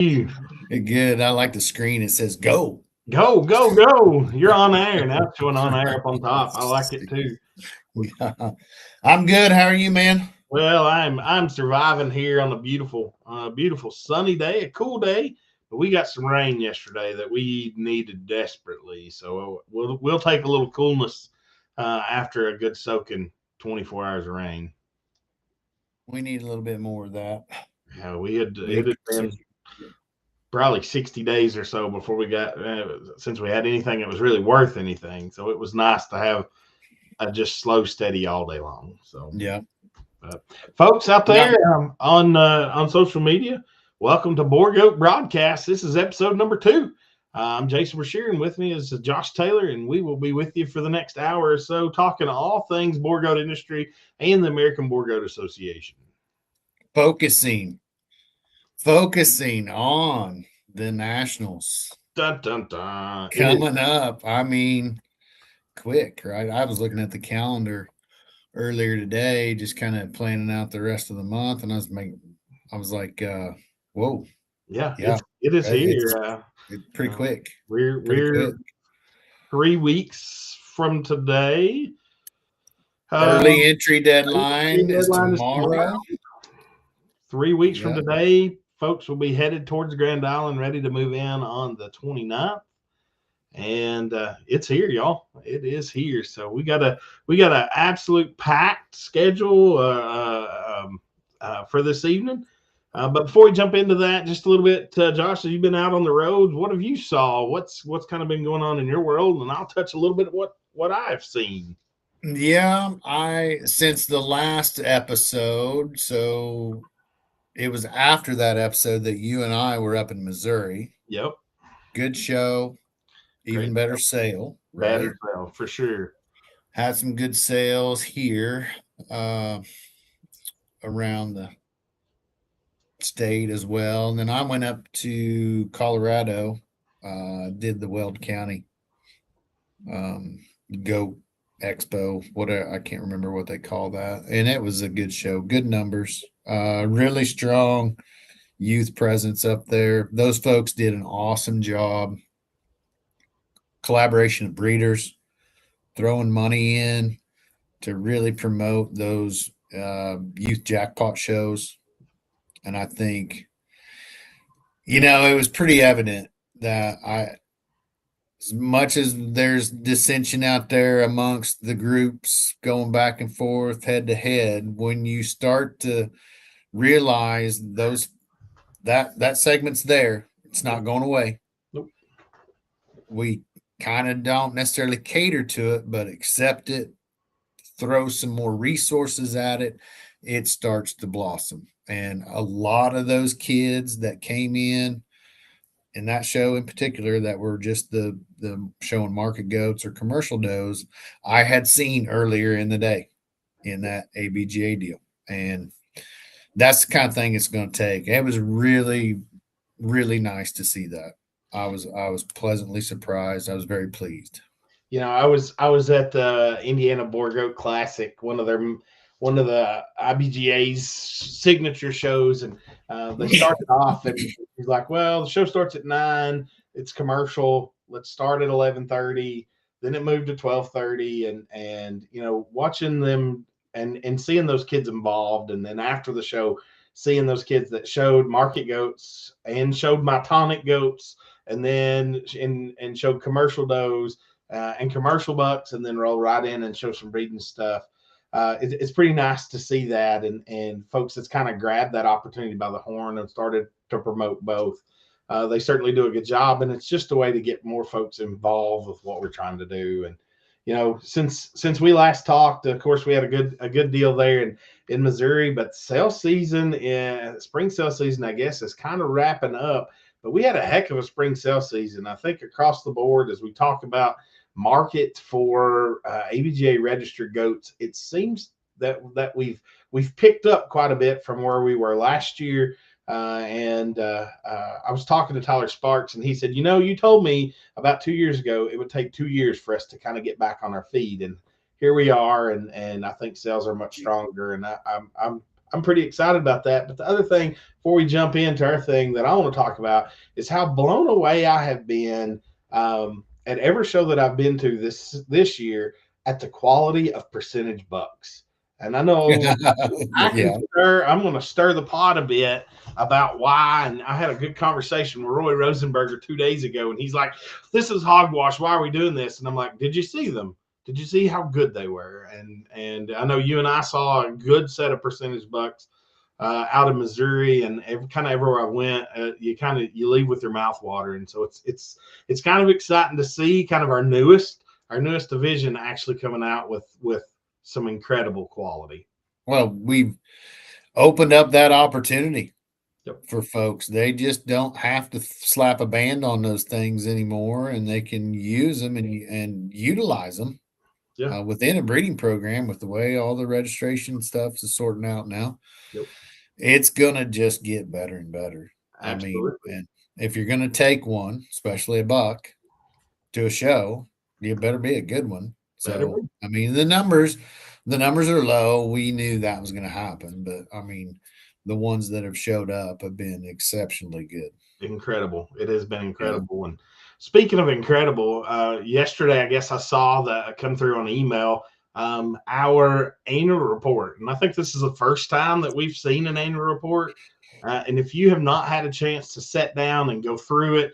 You Good. I like the screen. It says go. go, go, go. You're on air. Now it's showing on air up on top. I like it too. Yeah. I'm good. How are you, man? Well, I'm surviving here on a beautiful sunny day, a cool day. But we got some rain yesterday that we needed desperately. So we'll take a little coolness after a good soaking 24 hours of rain. We need a little bit more of that. Yeah, we had We it had been probably 60 days or so before we got since we had anything that was really worth anything. So it was nice to have just slow, steady all day long. So, yeah. uh, folks out Now, there on social media, welcome to Boer Goat Broadcast. This is episode number 2. I'm Jason Brashear, and with me is Josh Taylor, and we will be with you for the next hour or so, talking all things Boer Goat industry and the American Boer Goat Association. focusing, focusing on the nationals Dun dun dun! It is. coming up. I mean, quick, right? I was looking at the calendar earlier today, just kind of planning out the rest of the month, and I was like, whoa, Yeah, yeah, it is it's, here. it's pretty Uh, quick, we're pretty quick. we're 3 weeks from today. Early entry Entry deadline is deadline is tomorrow. tomorrow. 3 weeks from Yeah. today, folks will be headed towards Grand Island, ready to move in on the 29th. And it's here, y'all. It is here. So we got an absolute packed schedule for this evening. But before we jump into that, just a little bit, Josh, you've been out on the road. What have you saw? What's kind of been going on in your world? And I'll touch a little bit of what I've seen. Yeah, I since the last episode, so it was after that episode that you and I were up in Missouri. Yep, Good show, great, even better sale, better right? sale for sure. Had some good sales here uh, around the state as well. And then I went up to Colorado, did the Weld County um, Goat Expo. What I can't remember what they call that, and it was a good show. Good numbers, really strong youth presence up there. Those folks did an awesome job. Collaboration of breeders, throwing money in to really promote those youth jackpot shows, and I think it was pretty evident that as much as there's dissension out there amongst the groups going back and forth head to head, when you start to realize that segment's there, it's not going away. Nope. We kind of don't necessarily cater to it, but accept it, throw some more resources at it, it starts to blossom. And a lot of those kids that came in that show in particular that were just the showing market goats or commercial does, I had seen earlier in the day in that ABGA deal. And that's the kind of thing it's going to take. It was really, really nice to see that. I was pleasantly surprised. I was very pleased. I was at the Indiana Boer Goat Classic, one of the IBGA's signature shows, and they started off, and he's like, "Well, the show starts at 9. It's commercial. Let's start at 11:30." Then it moved to 12:30, and watching them and seeing those kids involved, and then after the show, seeing those kids that showed market goats and showed my tonic goats, and then and showed commercial does and commercial bucks, and then roll right in and show some breeding stuff. It's pretty nice to see that, and folks that's kind of grabbed that opportunity by the horn and started to promote both. They certainly do a good job, and it's just a way to get more folks involved with what we're trying to do. And since we last talked, of course, we had a good deal there in Missouri, but spring sale season, I guess, is kind of wrapping up. But we had a heck of a spring sale season, I think, across the board as we talk about market for ABGA registered goats. It seems that we've picked up quite a bit from where we were last year. And I was talking to Tyler Sparks, and he said, you told me about 2 years ago it would take 2 years for us to kind of get back on our feet, and here we are. And I think sales are much stronger, and I'm pretty excited about that. But the other thing, before we jump into our thing that I want to talk about, is how blown away I have been at every show that I've been to this year at the quality of percentage bucks. And I know Yeah. I'm going to stir the pot a bit about why. And I had a good conversation with Roy Rosenberger 2 days ago, and he's like, "This is hogwash. Why are we doing this?" And I'm like, "Did you see them? Did you see how good they were?" And I know you and I saw a good set of percentage bucks out of Missouri, and kind of everywhere I went, you leave with your mouth watering. So it's kind of exciting to see kind of our newest division actually coming out with some incredible quality. Well, we've opened up that opportunity Yep. for folks. They just don't have to slap a band on those things anymore, and they can use them and utilize them within a breeding program. With the way all the registration stuff is sorting out now, Yep. it's gonna just get better and better. Absolutely. I mean, and if you're gonna take one, especially a buck, to a show, you better be a good one. So, I mean, the numbers are low. We knew that was going to happen, but I mean, the ones that have showed up have been exceptionally good. Incredible. It has been incredible. Yeah. And speaking of incredible, yesterday, I guess I saw that come through on email, our annual report. And I think this is the first time that we've seen an annual report. And if you have not had a chance to sit down and go through it,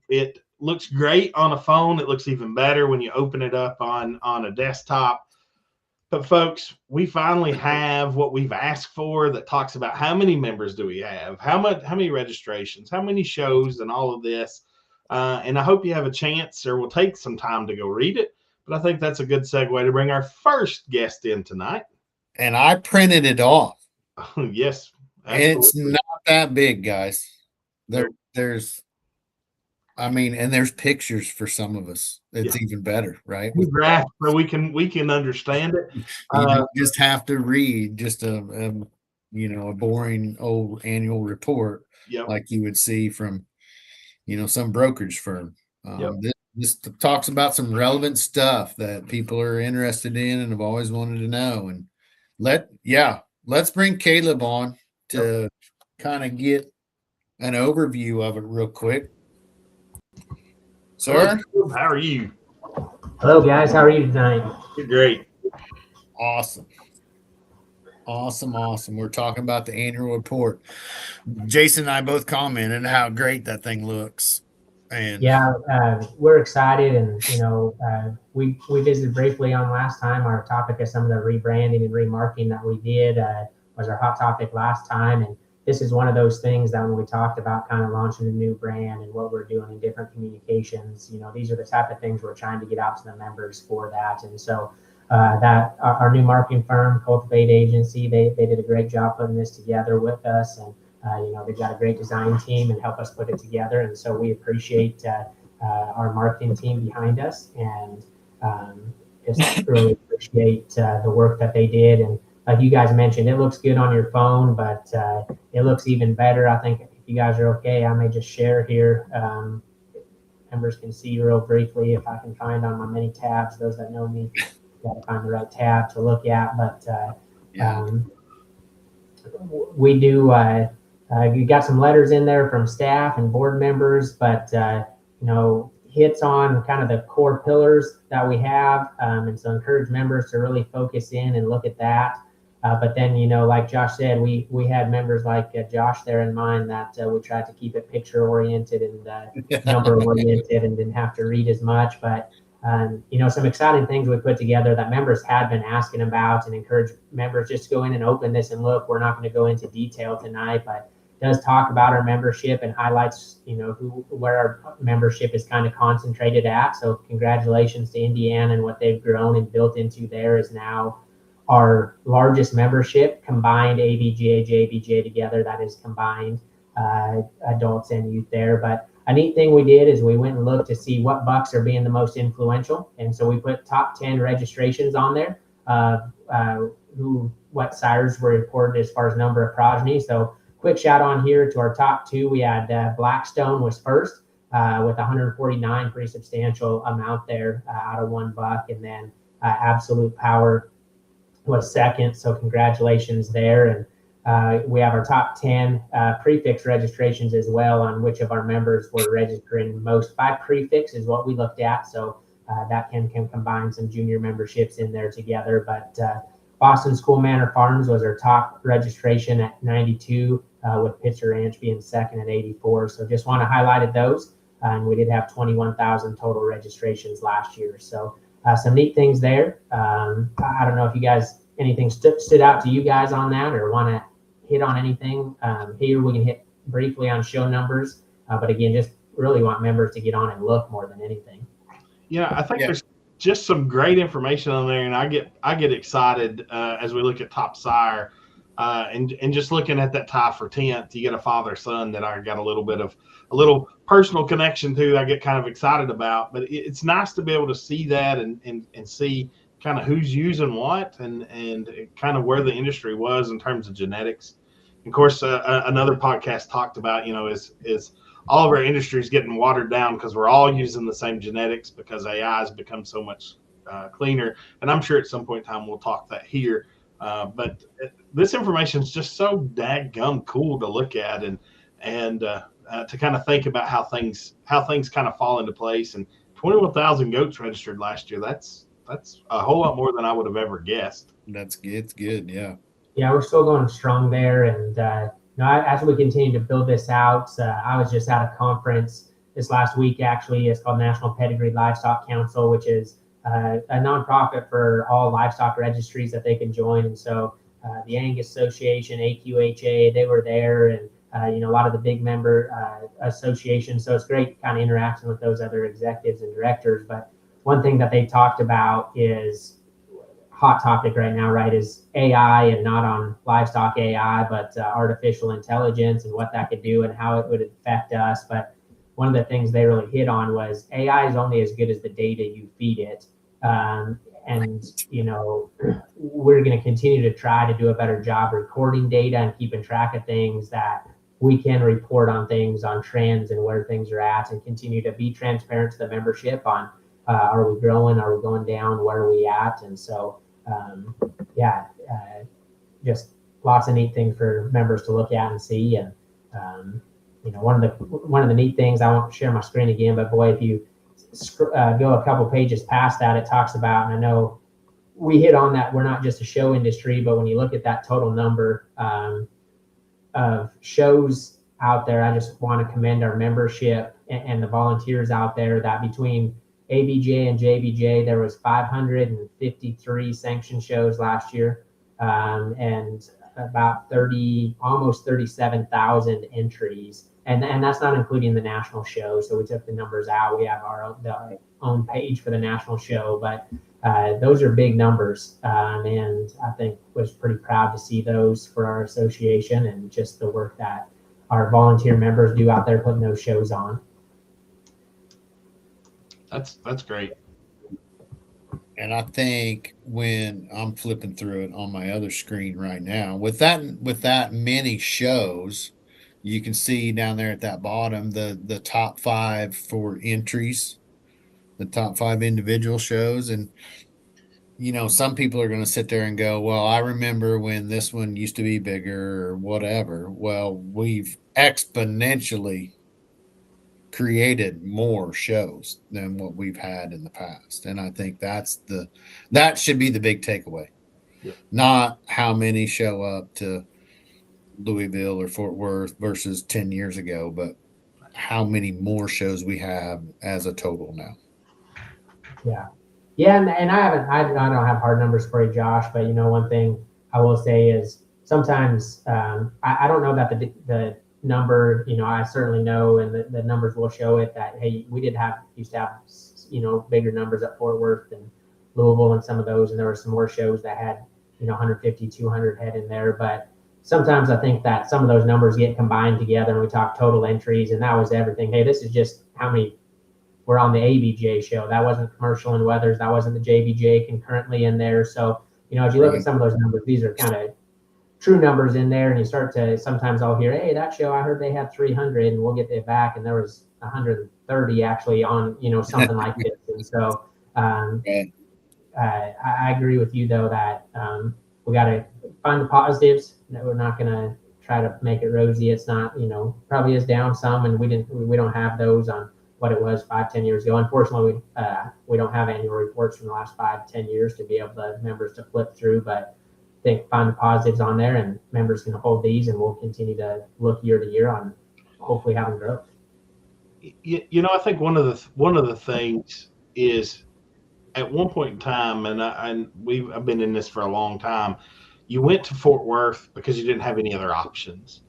it looks great on a phone. It looks even better when you open it up on a desktop. But folks, we finally have what we've asked for, that talks about how many members do we have, how many registrations, how many shows, and all of this. And I hope you have a chance, or will take some time to go read it. But I think that's a good segue to bring our first guest in tonight. And I printed it off. Yes, absolutely. It's not that big, guys. There's and there's pictures for some of us. It's even better, right? With graph, so we can understand it. You don't just have to read just a boring old annual report like you would see from some brokerage firm. This talks about some relevant stuff that people are interested in and have always wanted to know. And let's bring Caleb on to kind of get an overview of it real quick. Sir, how are you? Hello, guys. How are you tonight? You're great. Awesome. We're talking about the annual report. Jason and I both commented how great that thing looks. And yeah, we're excited. And, we visited briefly on last time. Our topic of some of the rebranding and remarketing that we did was our hot topic last time. And this is one of those things that when we talked about kind of launching a new brand and what we're doing in different communications, these are the type of things we're trying to get out to the members for that. And so that our new marketing firm, Cultivate Agency, they did a great job putting this together with us. And, they've got a great design team and help us put it together. And so we appreciate our marketing team behind us, and just really appreciate the work that they did. And like you guys mentioned, it looks good on your phone, but it looks even better. I think if you guys are okay, I may just share here. Members can see real briefly if I can find on my many tabs. Those that know me, got to find the right tab to look at. But we do. You got some letters in there from staff and board members, but hits on kind of the core pillars that we have, and so encourage members to really focus in and look at that. But then, like Josh said, we had members like Josh there in mind that we tried to keep it picture oriented and number oriented, and didn't have to read as much. But some exciting things we put together that members had been asking about, and encourage members just to go in and open this and look. We're not going to go into detail tonight, but does talk about our membership and highlights, where our membership is kind of concentrated at. So congratulations to Indiana, and what they've grown and built into there is now our largest membership, combined ABGA, JBGA together. That is combined adults and youth there. But a neat thing we did is we went and looked to see what bucks are being the most influential. And so we put top 10 registrations on there, what sires were reported as far as number of progeny. So quick shout on here to our top two. We had Blackstone was first with 149, pretty substantial amount there out of one buck. And then Absolute Power was second. So congratulations there. And we have our top 10 prefix registrations as well, on which of our members were registering most by prefix is what we looked at. So that can combine some junior memberships in there together. But Boston School Manor Farms was our top registration at 92, with Pitcher Ranch being second at 84. So just want to highlight those. And we did have 21,000 total registrations last year. So some neat things there. I don't know if you guys, anything stood out to you guys on that, or want to hit on anything. Here we can hit briefly on show numbers, but again, just really want members to get on and look more than anything. Yeah, I think there's just some great information on there, and I get excited as we look at top sire, and just looking at that tie for 10th. You get a father-son that I got a little personal connection to. I get kind of excited about, but it's nice to be able to see that and see kind of who's using what and kind of where the industry was in terms of genetics. And of course, another podcast talked about, is all of our industries getting watered down because we're all using the same genetics because AI has become so much cleaner. And I'm sure at some point in time we'll talk that here. But this information is just so dadgum cool to look at and to kind of think about how things kind of fall into place. And 21,000 goats registered last year. That's a whole lot more than I would have ever guessed. That's good. It's good. Yeah. Yeah, we're still going strong there. And as we continue to build this out, I was just at a conference this last week, actually. It's called National Pedigree Livestock Council, which is a nonprofit for all livestock registries that they can join. And so the Angus Association, AQHA, they were there, and a lot of the big member associations. So it's great kind of interacting with those other executives and directors. But one thing that they talked about is hot topic right now, right, is AI, and not on livestock AI, but artificial intelligence and what that could do and how it would affect us. But one of the things they really hit on was AI is only as good as the data you feed it. We're going to continue to try to do a better job recording data and keeping track of things, that we can report on things, on trends and where things are at, and continue to be transparent to the membership on are we growing, are we going down, where are we at. And so just lots of neat things for members to look at and see. And one of the neat things, I won't share my screen again, but boy, if you go a couple pages past that, it talks about, and I know we hit on that, we're not just a show industry, but when you look at that total number of shows out there, I just want to commend our membership and the volunteers out there, that between ABJ and JBJ, there was 553 sanctioned shows last year, and about almost 37,000 entries. And that's not including the national show. So we took the numbers out. We have our own page for the national show, but those are big numbers. And I think was pretty proud to see those for our association, and just the work that our volunteer members do out there putting those shows on. That's great. And I think when I'm flipping through it on my other screen right now, with that many shows, you can see down there at that bottom the top 5 for entries, the top 5 individual shows. And some people are going to sit there and go, well, I remember when this one used to be bigger or whatever. Well, we've exponentially created more shows than what we've had in the past. And I think that should be the big takeaway. Yeah. Not how many show up to Louisville or Fort Worth versus 10 years ago, but how many more shows we have as a total now. Yeah, and I don't have hard numbers for you, Josh, but one thing I will say is sometimes I don't know that the number, I certainly know, and the numbers will show it, that hey, we used to have bigger numbers at Fort Worth and Louisville and some of those, and there were some more shows that had 150, 200 head in there. But sometimes I think that some of those numbers get combined together, and we talk total entries, and that was everything. Hey, this is just how many were on the ABJ show. That wasn't commercial and weathers. That wasn't the JBJ concurrently in there. So as you look at some of those numbers, these are kind of true numbers in there, and you start to, sometimes I'll hear, hey, that show, I heard they had 300, and we'll get it back, and there was 130 actually on something like this. And so I agree with you though that we got to find the positives. That we're not going to try to make it rosy. It's not, probably is down some, and we don't have those on what it was 5-10 years ago. Unfortunately, we don't have annual reports from the last 5-10 years to be able to members to flip through, but I think find the positives on there, and members can hold these, and we'll continue to look year to year on hopefully having growth. I think one of the things is, at one point in time, and I've been in this for a long time, you went to Fort Worth because you didn't have any other options.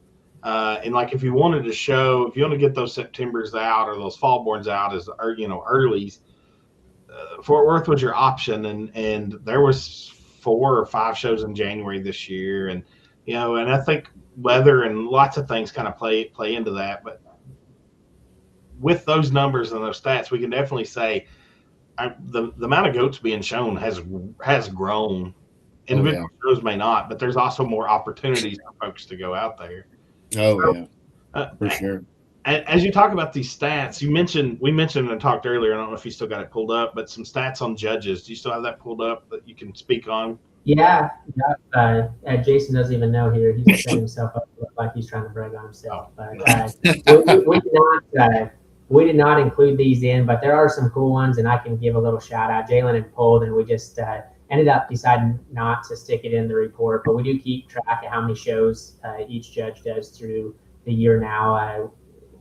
And like, if you wanted to show, if you want to get those Septembers out or those fall borns out as earlies, Fort Worth was your option. And there was 4 or 5 shows in January this year, and and I think weather and lots of things kind of play into that. But with those numbers and those stats, we can definitely say the amount of goats being shown has grown. Individual shows may not, but there's also more opportunities for folks to go out there. For sure. As you talk about these stats, we mentioned and talked earlier, I don't know if you still got it pulled up, but some stats on judges. Do you still have that pulled up that you can speak on? Yeah. Jason doesn't even know here. He's setting himself up like he's trying to brag on himself. But we did not include these in, but there are some cool ones, and I can give a little shout out. Jalen and pulled, and we just ended up deciding not to stick it in the report, but we do keep track of how many shows each judge does through the year now.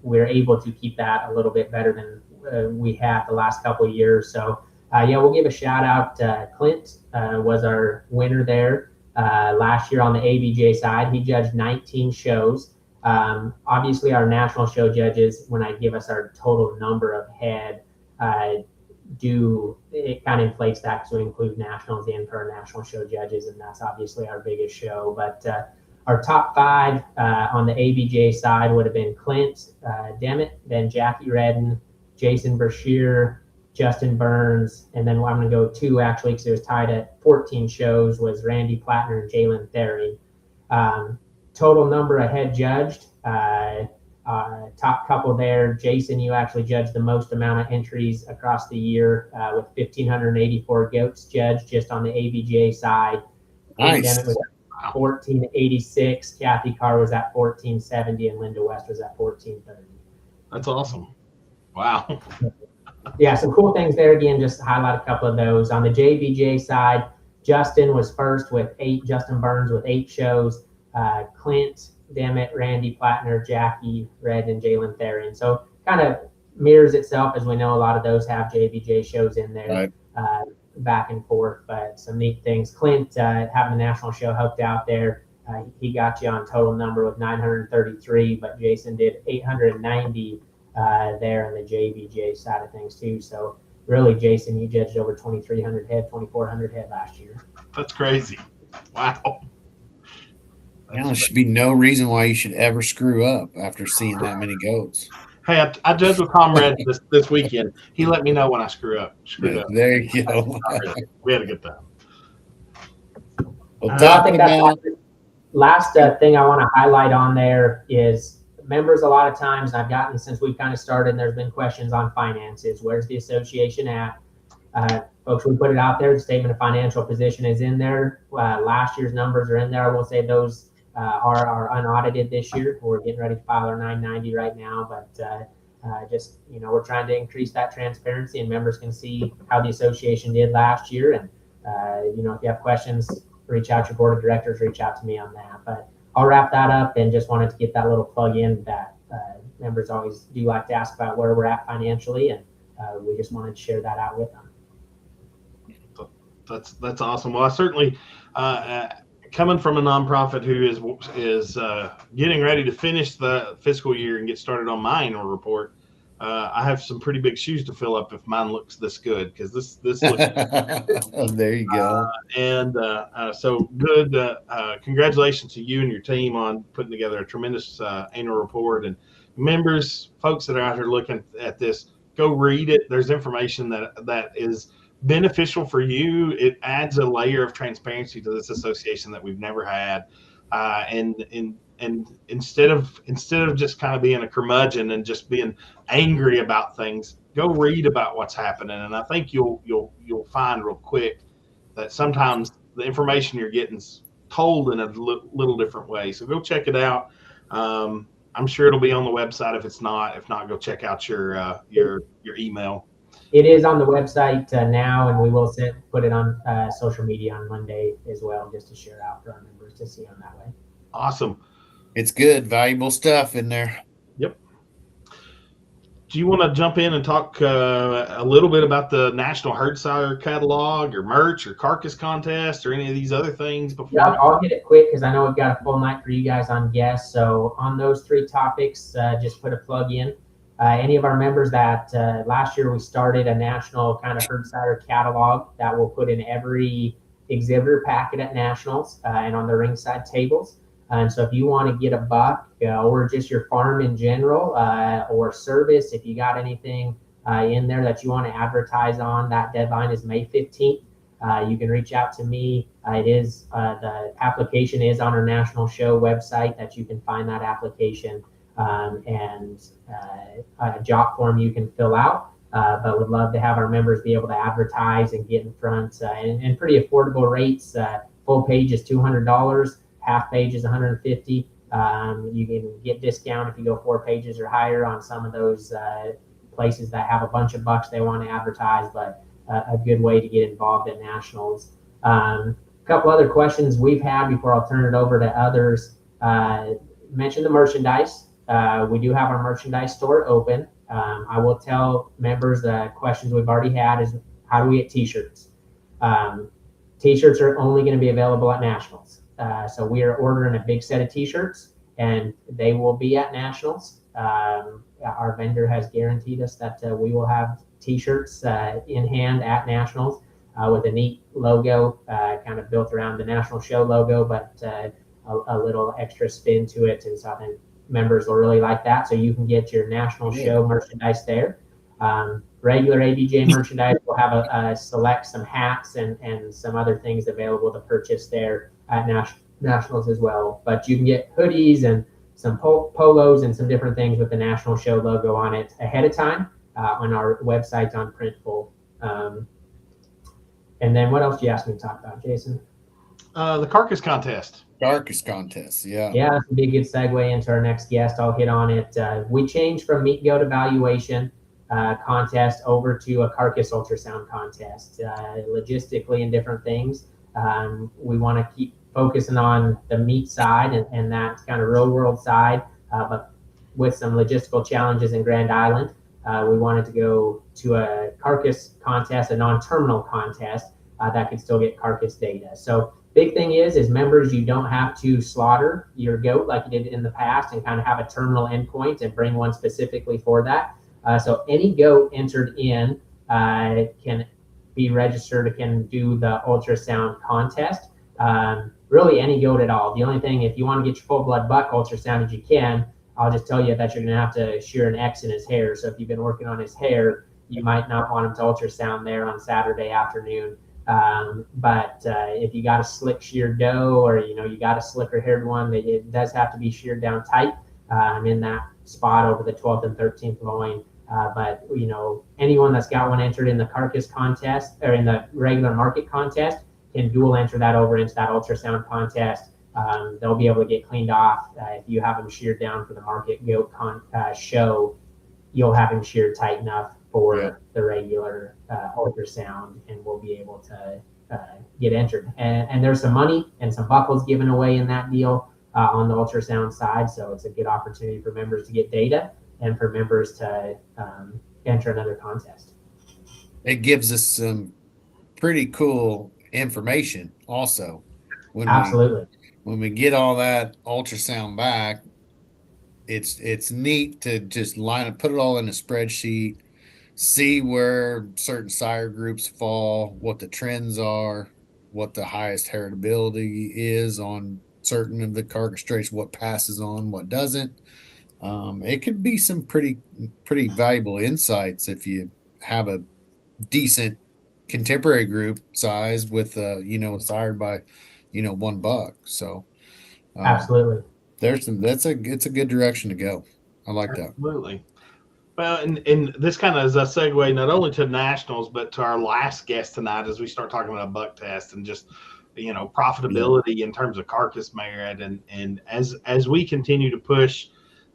We're able to keep that a little bit better than we have the last couple of years. So we'll give a shout out. Clint was our winner there last year on the ABJ side. He judged 19 shows. Obviously, our national show judges, when I give us our total number of head, it kind of inflates that because we include nationals in for our national show judges, and that's obviously our biggest show. But our top 5 on the ABJ side would have been Clint Demet, then Jackie Redden, Jason Brashear, Justin Burns, and then I'm going to go 2 actually because it was tied at 14 shows, was Randy Plattner and Jalen Therry. Total number of head judged, top couple there. Jason, you actually judged the most amount of entries across the year with 1,584 goats judged just on the ABJ side. Nice. Was 1486. Kathy Carr was at 1470, and Linda West was at 1430. That's awesome. Wow. Yeah, some cool things there. Again, just to highlight a couple of those. On the JBJ side, Justin was first with 8. Justin Burns with 8 shows. Clint Demet, Randy Plattner, Jackie Red, and Jalen Therry. So kind of mirrors itself, as we know a lot of those have JBJ shows in there. Right. Back and forth, but some neat things. Clint having the national show helped out there. He got you on total number with 933, but Jason did 890 there on the JBJ side of things too. So really, Jason, you judged over 2,300 head, 2,400 head last year. That's crazy. Wow. There should be no reason why you should ever screw up after seeing that many goats. Hey, I judged with Comrade this weekend. He let me know when I screwed up. There you go. We had a good time. Well, I think that's last thing I want to highlight on there is members. A lot of times I've gotten, since we've kind of started, and there's been questions on finances. Where's the association at? Folks, we put it out there. The statement of financial position is in there. Last year's numbers are in there. I will say those are unaudited this year. We're getting ready to file our 990 right now, but just, we're trying to increase that transparency, and members can see how the association did last year. And, if you have questions, reach out to your board of directors, reach out to me on that. But I'll wrap that up, and just wanted to get that little plug in that members always do like to ask about where we're at financially, and we just wanted to share that out with them. That's awesome. Well, I certainly, coming from a nonprofit who is getting ready to finish the fiscal year and get started on my annual report, I have some pretty big shoes to fill up if mine looks this good, because this looks. Oh, there you go. So good. Congratulations to you and your team on putting together a tremendous annual report. And members, folks that are out here looking at this, go read it. There's information that is beneficial for you. It adds a layer of transparency to this association that we've never had. And instead of just kind of being a curmudgeon and just being angry about things, go read about what's happening. And I think you'll find real quick that sometimes the information you're getting is told in a little different way. So go check it out. I'm sure it'll be on the website if it's not. If not, go check out your email. It is on the website now, and we will put it on social media on Monday as well, just to share out for our members to see them that way. Awesome. It's good, valuable stuff in there. Yep. Do you want to jump in and talk a little bit about the National Herd Sire catalog or merch or carcass contest or any of these other things before? Yeah, I'll hit it quick because I know we've got a full night for you guys on guests. So on those 3 topics, just put a plug in. Any of our members that last year we started a national kind of herd sire catalog that we'll put in every exhibitor packet at nationals and on the ringside tables. And so if you want to get a buck or just your farm in general or service, if you got anything in there that you want to advertise on, that deadline is May 15th. You can reach out to me. The application is on our national show website that you can find that application and a job form you can fill out. But would love to have our members be able to advertise and get in front and pretty affordable rates. Full page is $200. Half page is $150. You can get discount if you go 4 pages or higher on some of those places that have a bunch of bucks they want to advertise, but a good way to get involved at nationals. A couple other questions we've had before I'll turn it over to others. Mention the merchandise. We do have our merchandise store open. I will tell members the questions we've already had is how do we get t-shirts? T-shirts are only going to be available at nationals. So we are ordering a big set of t-shirts and they will be at nationals. Our vendor has guaranteed us that we will have t-shirts in hand at nationals with a neat logo kind of built around the national show logo, but a little extra spin to it. And so I think members will really like that. So you can get your national show merchandise there. Regular ABJ merchandise will have select some hats and some other things available to purchase there at nationals as well. But you can get hoodies and some polos and some different things with the national show logo on it ahead of time on our website on Printful. And then what else do you ask me to talk about, Jason? The carcass contest. Carcass contest, yeah. Yeah, that's a big good segue into our next guest. I'll hit on it. We changed from meat goat evaluation contest over to a carcass ultrasound contest. Logistically and different things, we want to keep focusing on the meat side and that kind of real world side, but with some logistical challenges in Grand Island, we wanted to go to a carcass contest, a non-terminal contest that could still get carcass data. So big thing is members, you don't have to slaughter your goat like you did in the past and kind of have a terminal endpoint and bring one specifically for that. So any goat entered in can be registered, can do the ultrasound contest. Really any goat at all. The only thing, if you want to get your full blood buck ultrasounded, you can. I'll just tell you that you're going to have to shear an X in his hair. So if you've been working on his hair, you might not want him to ultrasound there on Saturday afternoon. But if you got a slick sheared doe or, you got a slicker haired one, it does have to be sheared down tight in that spot over the 12th and 13th loin. But, anyone that's got one entered in the carcass contest or in the regular market contest can dual enter that over into that ultrasound contest. They'll be able to get cleaned off. If you have them sheared down for the market goat show, you'll have them sheared tight enough for the regular ultrasound, and we'll be able to get entered. And there's some money and some buckles given away in that deal on the ultrasound side. So it's a good opportunity for members to get data and for members to enter another contest. It gives us some pretty cool information also. Absolutely. When we get all that ultrasound back, it's neat to just put it all in a spreadsheet, see where certain sire groups fall, what the trends are, what the highest heritability is on certain of the carcass traits, what passes on, what doesn't. It could be some pretty valuable insights if you have a decent contemporary group size with sired by one buck. So absolutely, it's a good direction to go. I like that. Absolutely. Well, and this kind of is a segue not only to nationals, but to our last guest tonight as we start talking about buck test and just, profitability in terms of carcass merit. And as we continue to push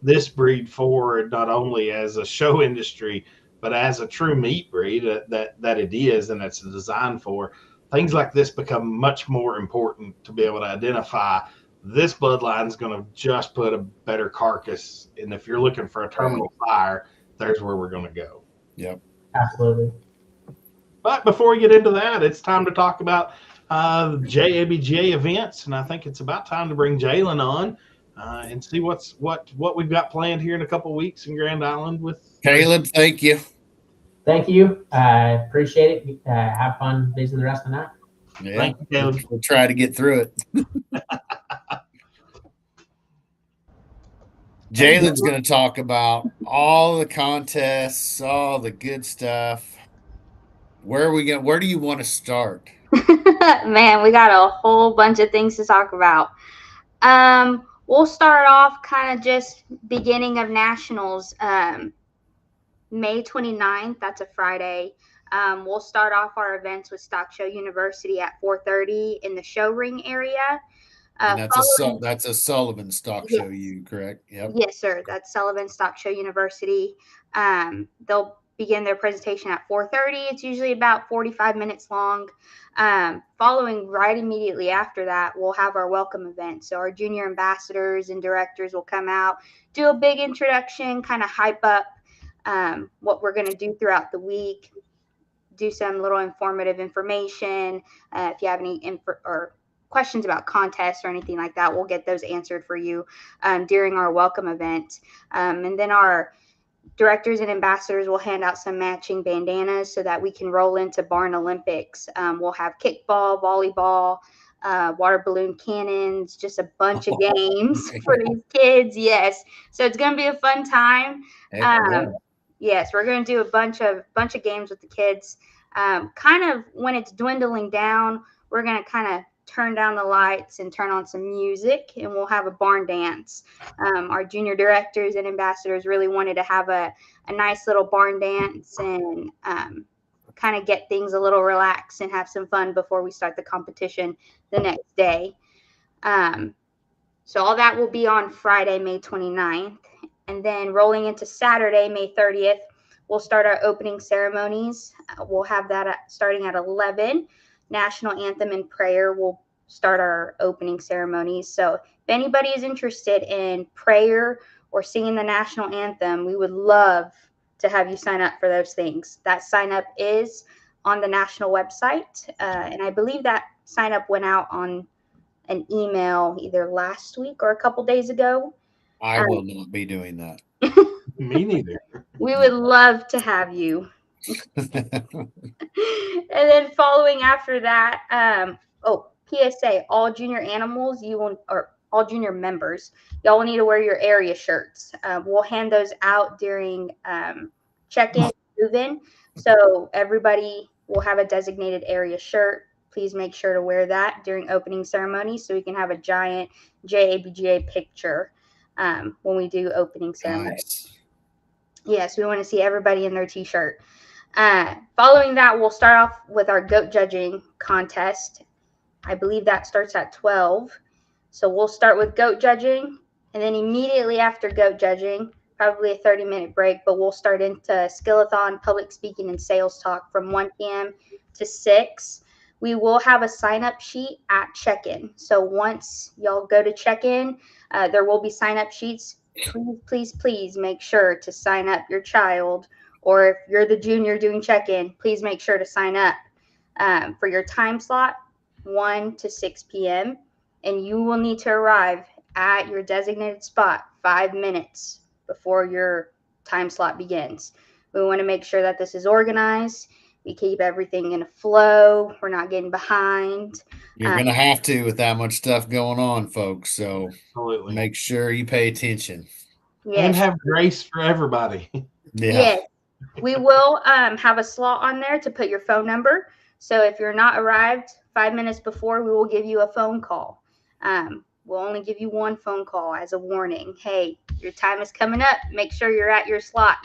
this breed forward, not only as a show industry, but as a true meat breed that it is and it's designed for, things like this become much more important to be able to identify this bloodline is going to just put a better carcass. And if you're looking for a terminal fire, there's where we're going to go. Yep. Absolutely. But before we get into that, it's time to talk about JABGA events, and I think it's about time to bring Jalen on and see what we've got planned here in a couple of weeks in Grand Island with Caleb. Thank you. Thank you. Appreciate it. Have fun visiting the rest of the night. Yeah, Thank you, Caleb. We'll try to get through it. Jalen's going to talk about all the contests, all the good stuff. Where do you want to start? Man, we got a whole bunch of things to talk about. We'll start off kind of just beginning of nationals. May 29th, that's a Friday. We'll start off our events with Stock Show University at 4:30 in the show ring area. And that's a Sullivan Stock Show, correct? Yep. Yes, sir. That's Sullivan Stock Show University. They'll begin their presentation at 4:30. It's usually about 45 minutes long. Following right immediately after that, we'll have our welcome event. So our junior ambassadors and directors will come out, do a big introduction, kind of hype up what we're going to do throughout the week, do some little informative information. If you have any questions about contests or anything like that, we'll get those answered for you during our welcome event. And then our directors and ambassadors will hand out some matching bandanas so that we can roll into Barn Olympics. We'll have kickball, volleyball, water balloon cannons, just a bunch of games for these kids. Yes. So it's going to be a fun time. Yes, we're going to do a bunch of games with the kids. Kind of when it's dwindling down, we're going to kind of turn down the lights and turn on some music, and we'll have a barn dance. Our junior directors and ambassadors really wanted to have a nice little barn dance and kind of get things a little relaxed and have some fun before we start the competition the next day. So all that will be on Friday, May 29th. And then rolling into Saturday, May 30th, we'll start our opening ceremonies. We'll have that starting at 11. National anthem and prayer will start our opening ceremonies. So if anybody is interested in prayer or singing the national anthem, we would love to have you sign up for those things. That sign up is on the national website. And I believe that sign up went out on an email either last week or a couple days ago. I will not be doing that. Me neither. We would love to have you. And then following after that, PSA, all junior animals, all junior members, y'all will need to wear your area shirts. We'll hand those out during check-in, move-in. So everybody will have a designated area shirt. Please make sure to wear that during opening ceremony so we can have a giant JABGA picture when we do opening ceremony. Nice. Yes, we want to see everybody in their t-shirt. Following that, we'll start off with our goat judging contest. I believe that starts at 12. So we'll start with goat judging, and then immediately after goat judging, probably a 30-minute break, but we'll start into skillathon, public speaking, and sales talk from 1 p.m. to 6. We will have a sign-up sheet at check-in. So once y'all go to check-in, there will be sign-up sheets. Please make sure to sign up your child, or if you're the junior doing check-in, please make sure to sign up for your time slot, 1 to 6 p.m. And you will need to arrive at your designated spot 5 minutes before your time slot begins. We want to make sure that this is organized. We keep everything in a flow. We're not getting behind. You're going to have to with that much stuff going on, folks. So Absolutely. Make sure you pay attention. Yes. And have grace for everybody. Yeah. Yes. We will have a slot on there to put your phone number. So if you're not arrived 5 minutes before, we will give you a phone call. We'll only give you one phone call as a warning. Hey, your time is coming up. Make sure you're at your slot.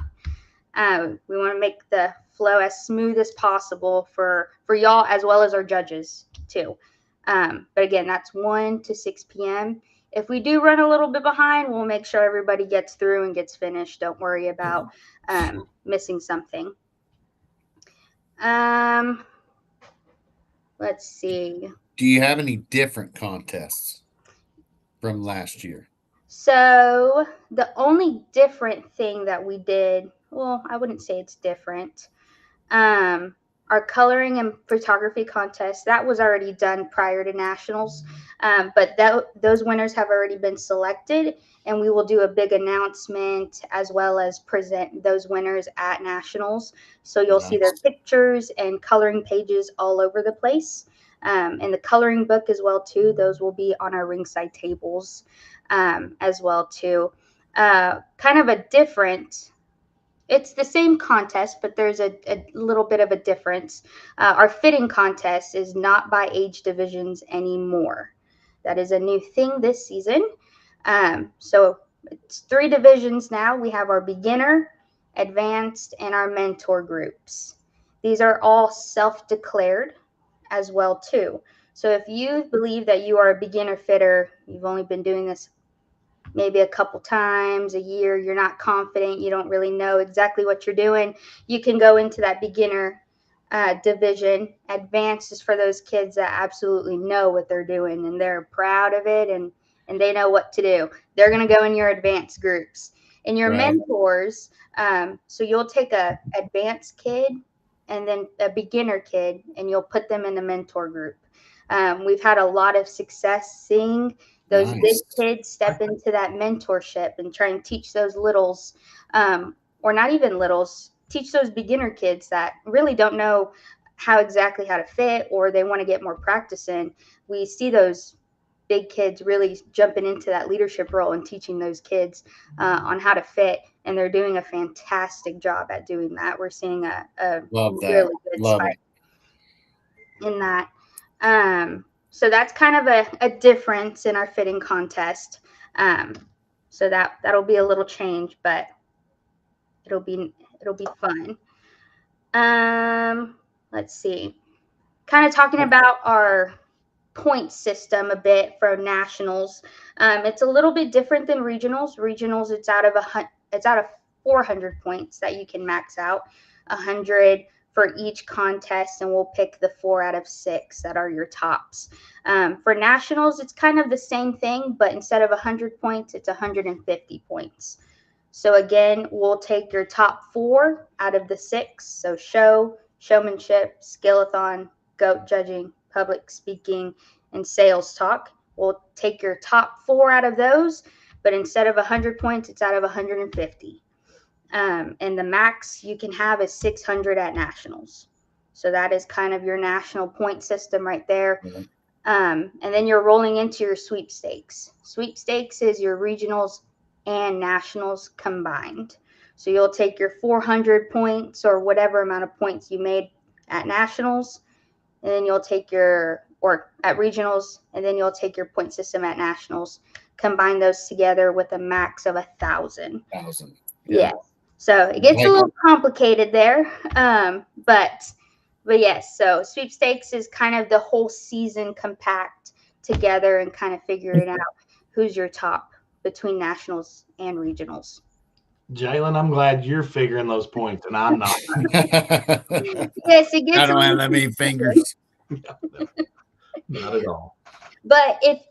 We want to make the flow as smooth as possible for y'all as well as our judges too. But again, that's 1 to 6 p.m. If we do run a little bit behind, we'll make sure everybody gets through and gets finished. Don't worry about missing something. Let's see. Do you have any different contests from last year? So the only different thing that we did, well, I wouldn't say it's different. Our coloring and photography contest, that was already done prior to nationals, but those winners have already been selected, and we will do a big announcement as well as present those winners at nationals. So you'll see their pictures and coloring pages all over the place, and the coloring book as well too. Those will be on our ringside tables as well too. Kind of a different. It's the same contest, but there's a little bit of a difference. Our fitting contest is not by age divisions anymore. That is a new thing this season. So it's 3 divisions now. We have our beginner, advanced, and our mentor groups. These are all self-declared as well too. So if you believe that you are a beginner fitter, you've only been doing this maybe a couple times a year, you're not confident, you don't really know exactly what you're doing, you can go into that beginner division. Advanced is for those kids that absolutely know what they're doing and they're proud of it, and they know what to do. They're going to go in your advanced groups. And your mentors, so you'll take a advanced kid and then a beginner kid, and you'll put them in a mentor group. We've had a lot of success seeing those big kids step into that mentorship and try and teach those littles, or not even littles, teach those beginner kids that really don't know how to fit, or they want to get more practice in. We see those big kids really jumping into that leadership role and teaching those kids on how to fit, and they're doing a fantastic job at doing that. We're seeing a really good spike in that. So that's kind of a difference in our fitting contest. So that'll be a little change, but it'll be fun. Let's see. Kind of talking about our point system a bit for nationals. It's a little bit different than regionals. Regionals, it's out of 400 points that you can max out. 100 for each contest, and we'll pick the 4 out of 6 that are your tops. For nationals, it's kind of the same thing, but instead of 100 points, it's 150 points. So again, we'll take your top 4 out of the 6. So show, showmanship, skillathon, goat judging, public speaking, and sales talk. We'll take your top 4 out of those, but instead of 100 points, it's out of 150. And the max you can have is 600 at nationals. So that is kind of your national point system right there. And then you're rolling into your sweepstakes. Sweepstakes is your regionals and nationals combined. So you'll take your 400 points or whatever amount of points you made at nationals, and then you'll take or at regionals, and then you'll take your point system at nationals, combine those together with a max of 1,000. Yeah. So it gets a little complicated there. But yes, so sweepstakes is kind of the whole season compact together and kind of figuring out who's your top between nationals and regionals. Jalen, I'm glad you're figuring those points and I'm not. Yes, it gets. I don't have that many fingers. Not at all. But if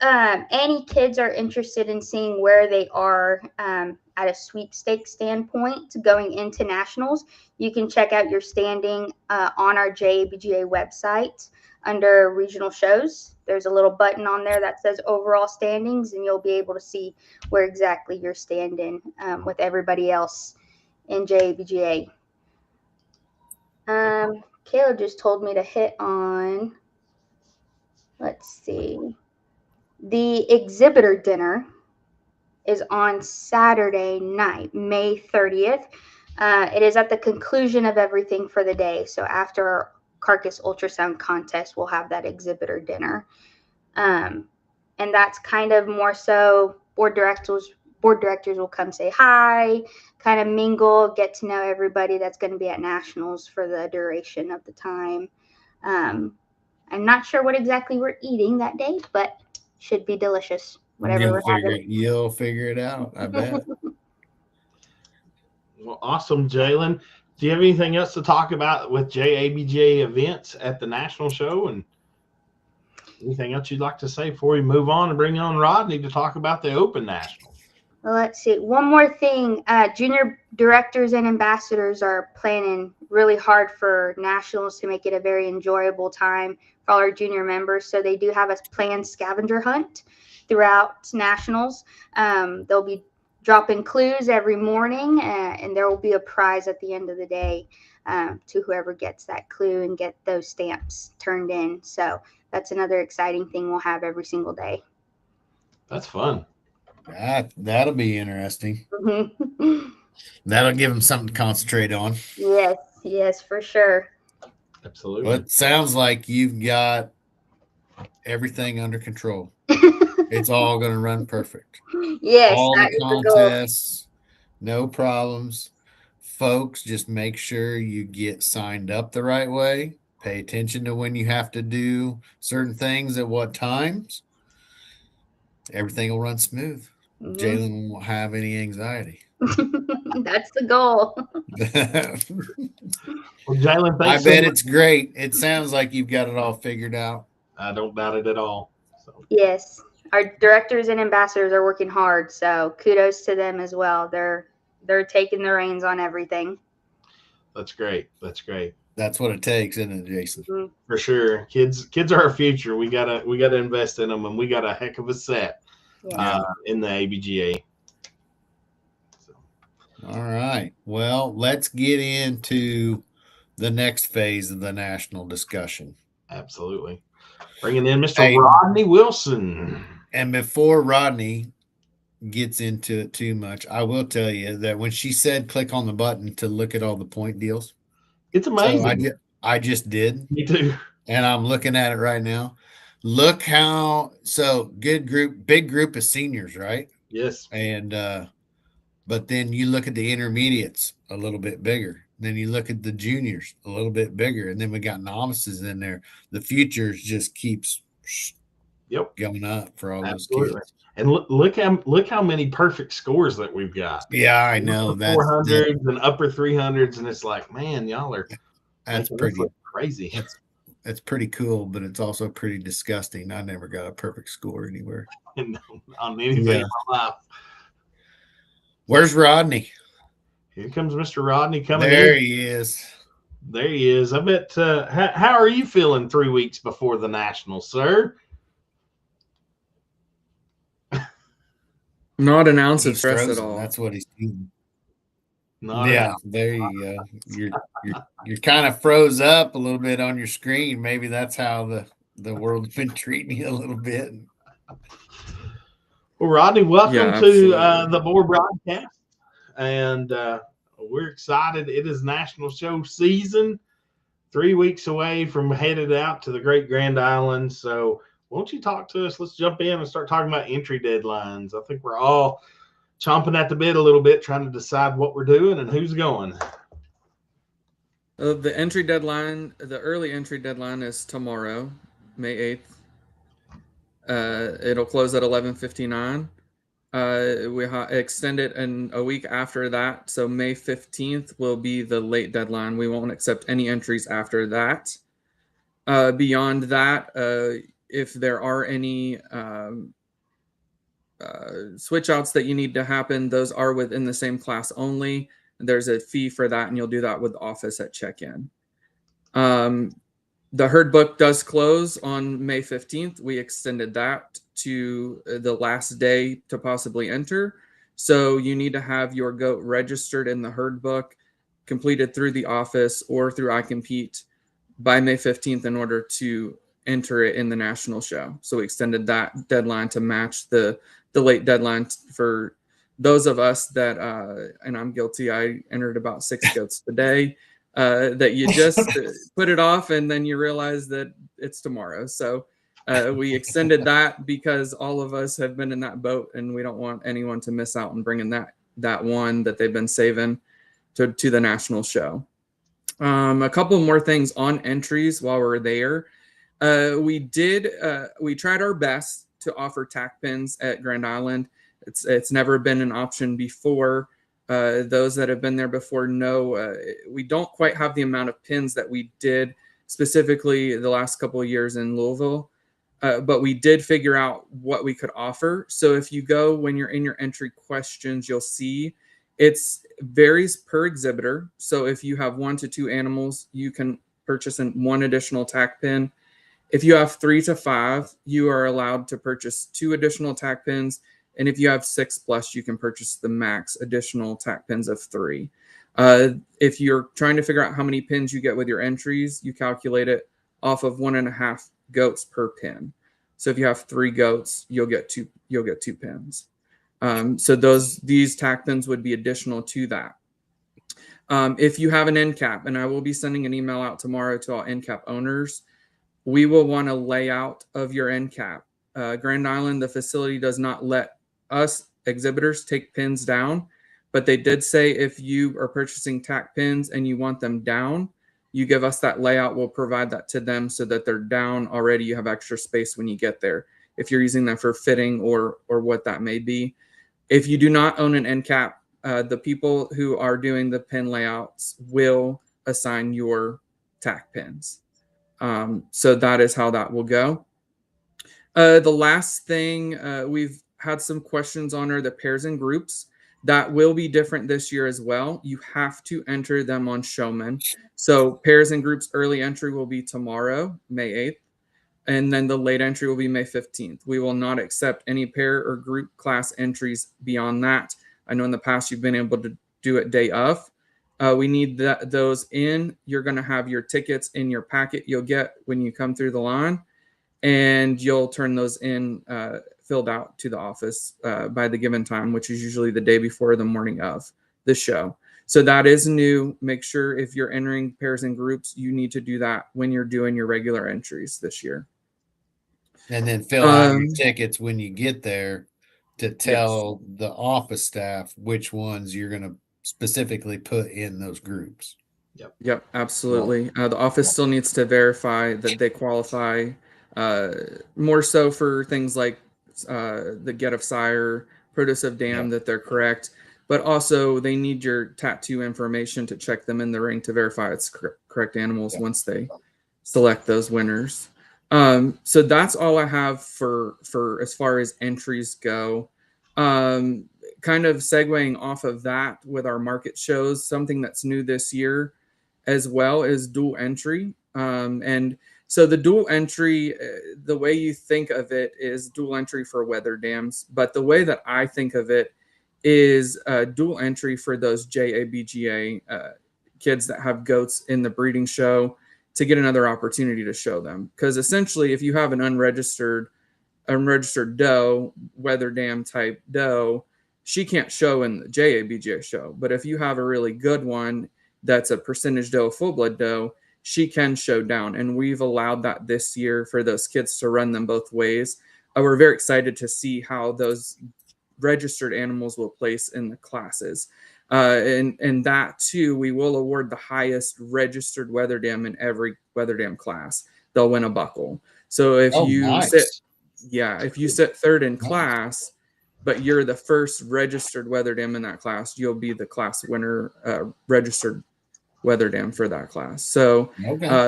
any kids are interested in seeing where they are at a sweepstakes standpoint going into nationals, you can check out your standing on our JABGA website under regional shows. There's a little button on there that says overall standings, and you'll be able to see where exactly you're standing with everybody else in JABGA. Kayla just told me to hit on, let's see. The exhibitor dinner is on Saturday night, May 30th. It is at the conclusion of everything for the day. So after our carcass ultrasound contest, we'll have that exhibitor dinner. And that's kind of more so board board directors will come say hi, kind of mingle, get to know everybody that's going to be at nationals for the duration of the time. I'm not sure what exactly we're eating that day, but should be delicious. Whatever You'll figure it out, I bet. Well, awesome, Jalen. Do you have anything else to talk about with JABGA events at the national show, and anything else you'd like to say before we move on and bring on Rodney to talk about the Open Nationals? Well, let's see. One more thing. Junior directors and ambassadors are planning really hard for nationals to make it a very enjoyable time for all our junior members. So they do have a planned scavenger hunt throughout nationals. They'll be dropping clues every morning, and there will be a prize at the end of the day to whoever gets that clue and get those stamps turned in. So that's another exciting thing we'll have every single day. That's fun. That'll be interesting. That'll give them something to concentrate on. Yes, for sure. Absolutely. Well, it sounds like you've got everything under control. It's all going to run perfect. Yes. All the contests, no problems. Folks, just make sure you get signed up the right way. Pay attention to when you have to do certain things at what times. Everything will run smooth. Jalen won't have any anxiety. That's the goal. Well, Jalen, I bet it's great. It sounds like you've got it all figured out. I don't doubt it at all. So. Yes. Our directors and ambassadors are working hard, so kudos to them as well. They're taking the reins on everything. That's great. That's great. That's what it takes, isn't it, Jason? For sure. Kids are our future. We gotta invest in them, and we got a heck of a set in the ABGA. So. All right. Well, let's get into the next phase of the national discussion. Absolutely. Bringing in Mr. Rodney Wilson. And before Rodney gets into it too much, I will tell you that when she said click on the button to look at all the point deals, it's amazing. So I just did. Me too. And I'm looking at it right now. Look how big group of seniors, right? Yes. And but then you look at the intermediates a little bit bigger. Then you look at the juniors a little bit bigger, and then we got novices in there. The futures just keeps going up for all those kids. And look how many perfect scores that we've got. Yeah, I know that 400s and upper 300s, and it's like, man, y'all are that's pretty crazy. It's pretty cool, but it's also pretty disgusting. I never got a perfect score anywhere on anything in my life. Where's Rodney? Here comes Mr. Rodney coming there in. He is. There he is. I bet. How are you feeling 3 weeks before the Nationals, sir? Not an ounce of stress at all. That's what he's feeling. There you go. You're kind of froze up a little bit on your screen. Maybe that's how the world's been treating you a little bit. Well, Rodney, welcome to the Boer broadcast. And we're excited. It is national show season, 3 weeks away from headed out to the Great Grand Island. So won't you talk to us? Let's jump in and start talking about entry deadlines. I think we're all chomping at the bit a little bit, trying to decide what we're doing and who's going. The entry deadline, the early entry deadline is tomorrow, May 8th. It'll close at 11:59. We extend it in a week after that. So May 15th will be the late deadline. We won't accept any entries after that. Beyond that, if there are any switch outs that you need to happen, those are within the same class only. There's a fee for that, and you'll do that with the office at check-in. The herd book does close on May 15th. We extended that to the last day to possibly enter. So you need to have your goat registered in the herd book, completed through the office or through iCompete by May 15th in order to enter it in the national show. So we extended that deadline to match the late deadline for those of us that, and I'm guilty, I entered about 6 goats today, that you just put it off and then you realize that it's tomorrow. So We extended that because all of us have been in that boat, and we don't want anyone to miss out on bringing that one that they've been saving to the national show. A couple more things on entries while we're there. We tried our best to offer tack pins at Grand Island. It's never been an option before. Those that have been there before know we don't quite have the amount of pins that we did specifically the last couple of years in Louisville, but we did figure out what we could offer. So if you go, when you're in your entry questions, you'll see it varies per exhibitor. So if you have 1 to 2 animals, you can purchase one additional tack pin. If you have 3 to 5, you are allowed to purchase 2 additional tack pins. And if you have 6 plus, you can purchase the max additional tack pins of 3. If you're trying to figure out how many pins you get with your entries, you calculate it off of 1.5 goats per pin. So if you have 3 goats, you'll get 2 pins. So these tack pins would be additional to that. If you have an end cap, and I will be sending an email out tomorrow to all end cap owners, we will want a layout of your end cap. Grand Island, the facility does not let us exhibitors take pins down, but they did say if you are purchasing tack pins and you want them down, you give us that layout. We'll provide that to them so that they're down already. You have extra space when you get there, if you're using them for fitting or what that may be. If you do not own an end cap, the people who are doing the pin layouts will assign your tack pins. So that is how that will go. The last thing we've had some questions on are the pairs and groups. That will be different this year as well. You have to enter them on Showman. So pairs and groups early entry will be tomorrow, May 8th. And then the late entry will be May 15th. We will not accept any pair or group class entries beyond that. I know in the past you've been able to do it day of. We need those in. You're going to have your tickets in your packet you'll get when you come through the line. And you'll turn those in filled out to the office by the given time, which is usually the day before or the morning of the show. So that is new. Make sure if you're entering pairs and groups, you need to do that when you're doing your regular entries this year. And then fill out your tickets when you get there to tell the office staff which ones you're going to specifically put in those groups. Yep, absolutely. The office still needs to verify that they qualify, more so for things like the get of sire, produce of dam, that they're correct. But also they need your tattoo information to check them in the ring to verify it's correct animals once they select those winners. So that's all I have for as far as entries go. Kind of segueing off of that with our market shows, something that's new this year as well is dual entry. And so the dual entry, the way you think of it is dual entry for weather dams. But the way that I think of it is dual entry for those JABGA kids that have goats in the breeding show to get another opportunity to show them. Because essentially, if you have an unregistered doe, weather dam type doe, she can't show in the JABGA show. But if you have a really good one that's a percentage doe, full blood doe, she can show down. And we've allowed that this year for those kids to run them both ways. We're very excited to see how those registered animals will place in the classes. And that too, we will award the highest registered weather dam in every weather dam class. They'll win a buckle. So if if you sit third in class, but you're the first registered weather dam in that class, you'll be the class winner, registered weather dam for that class. So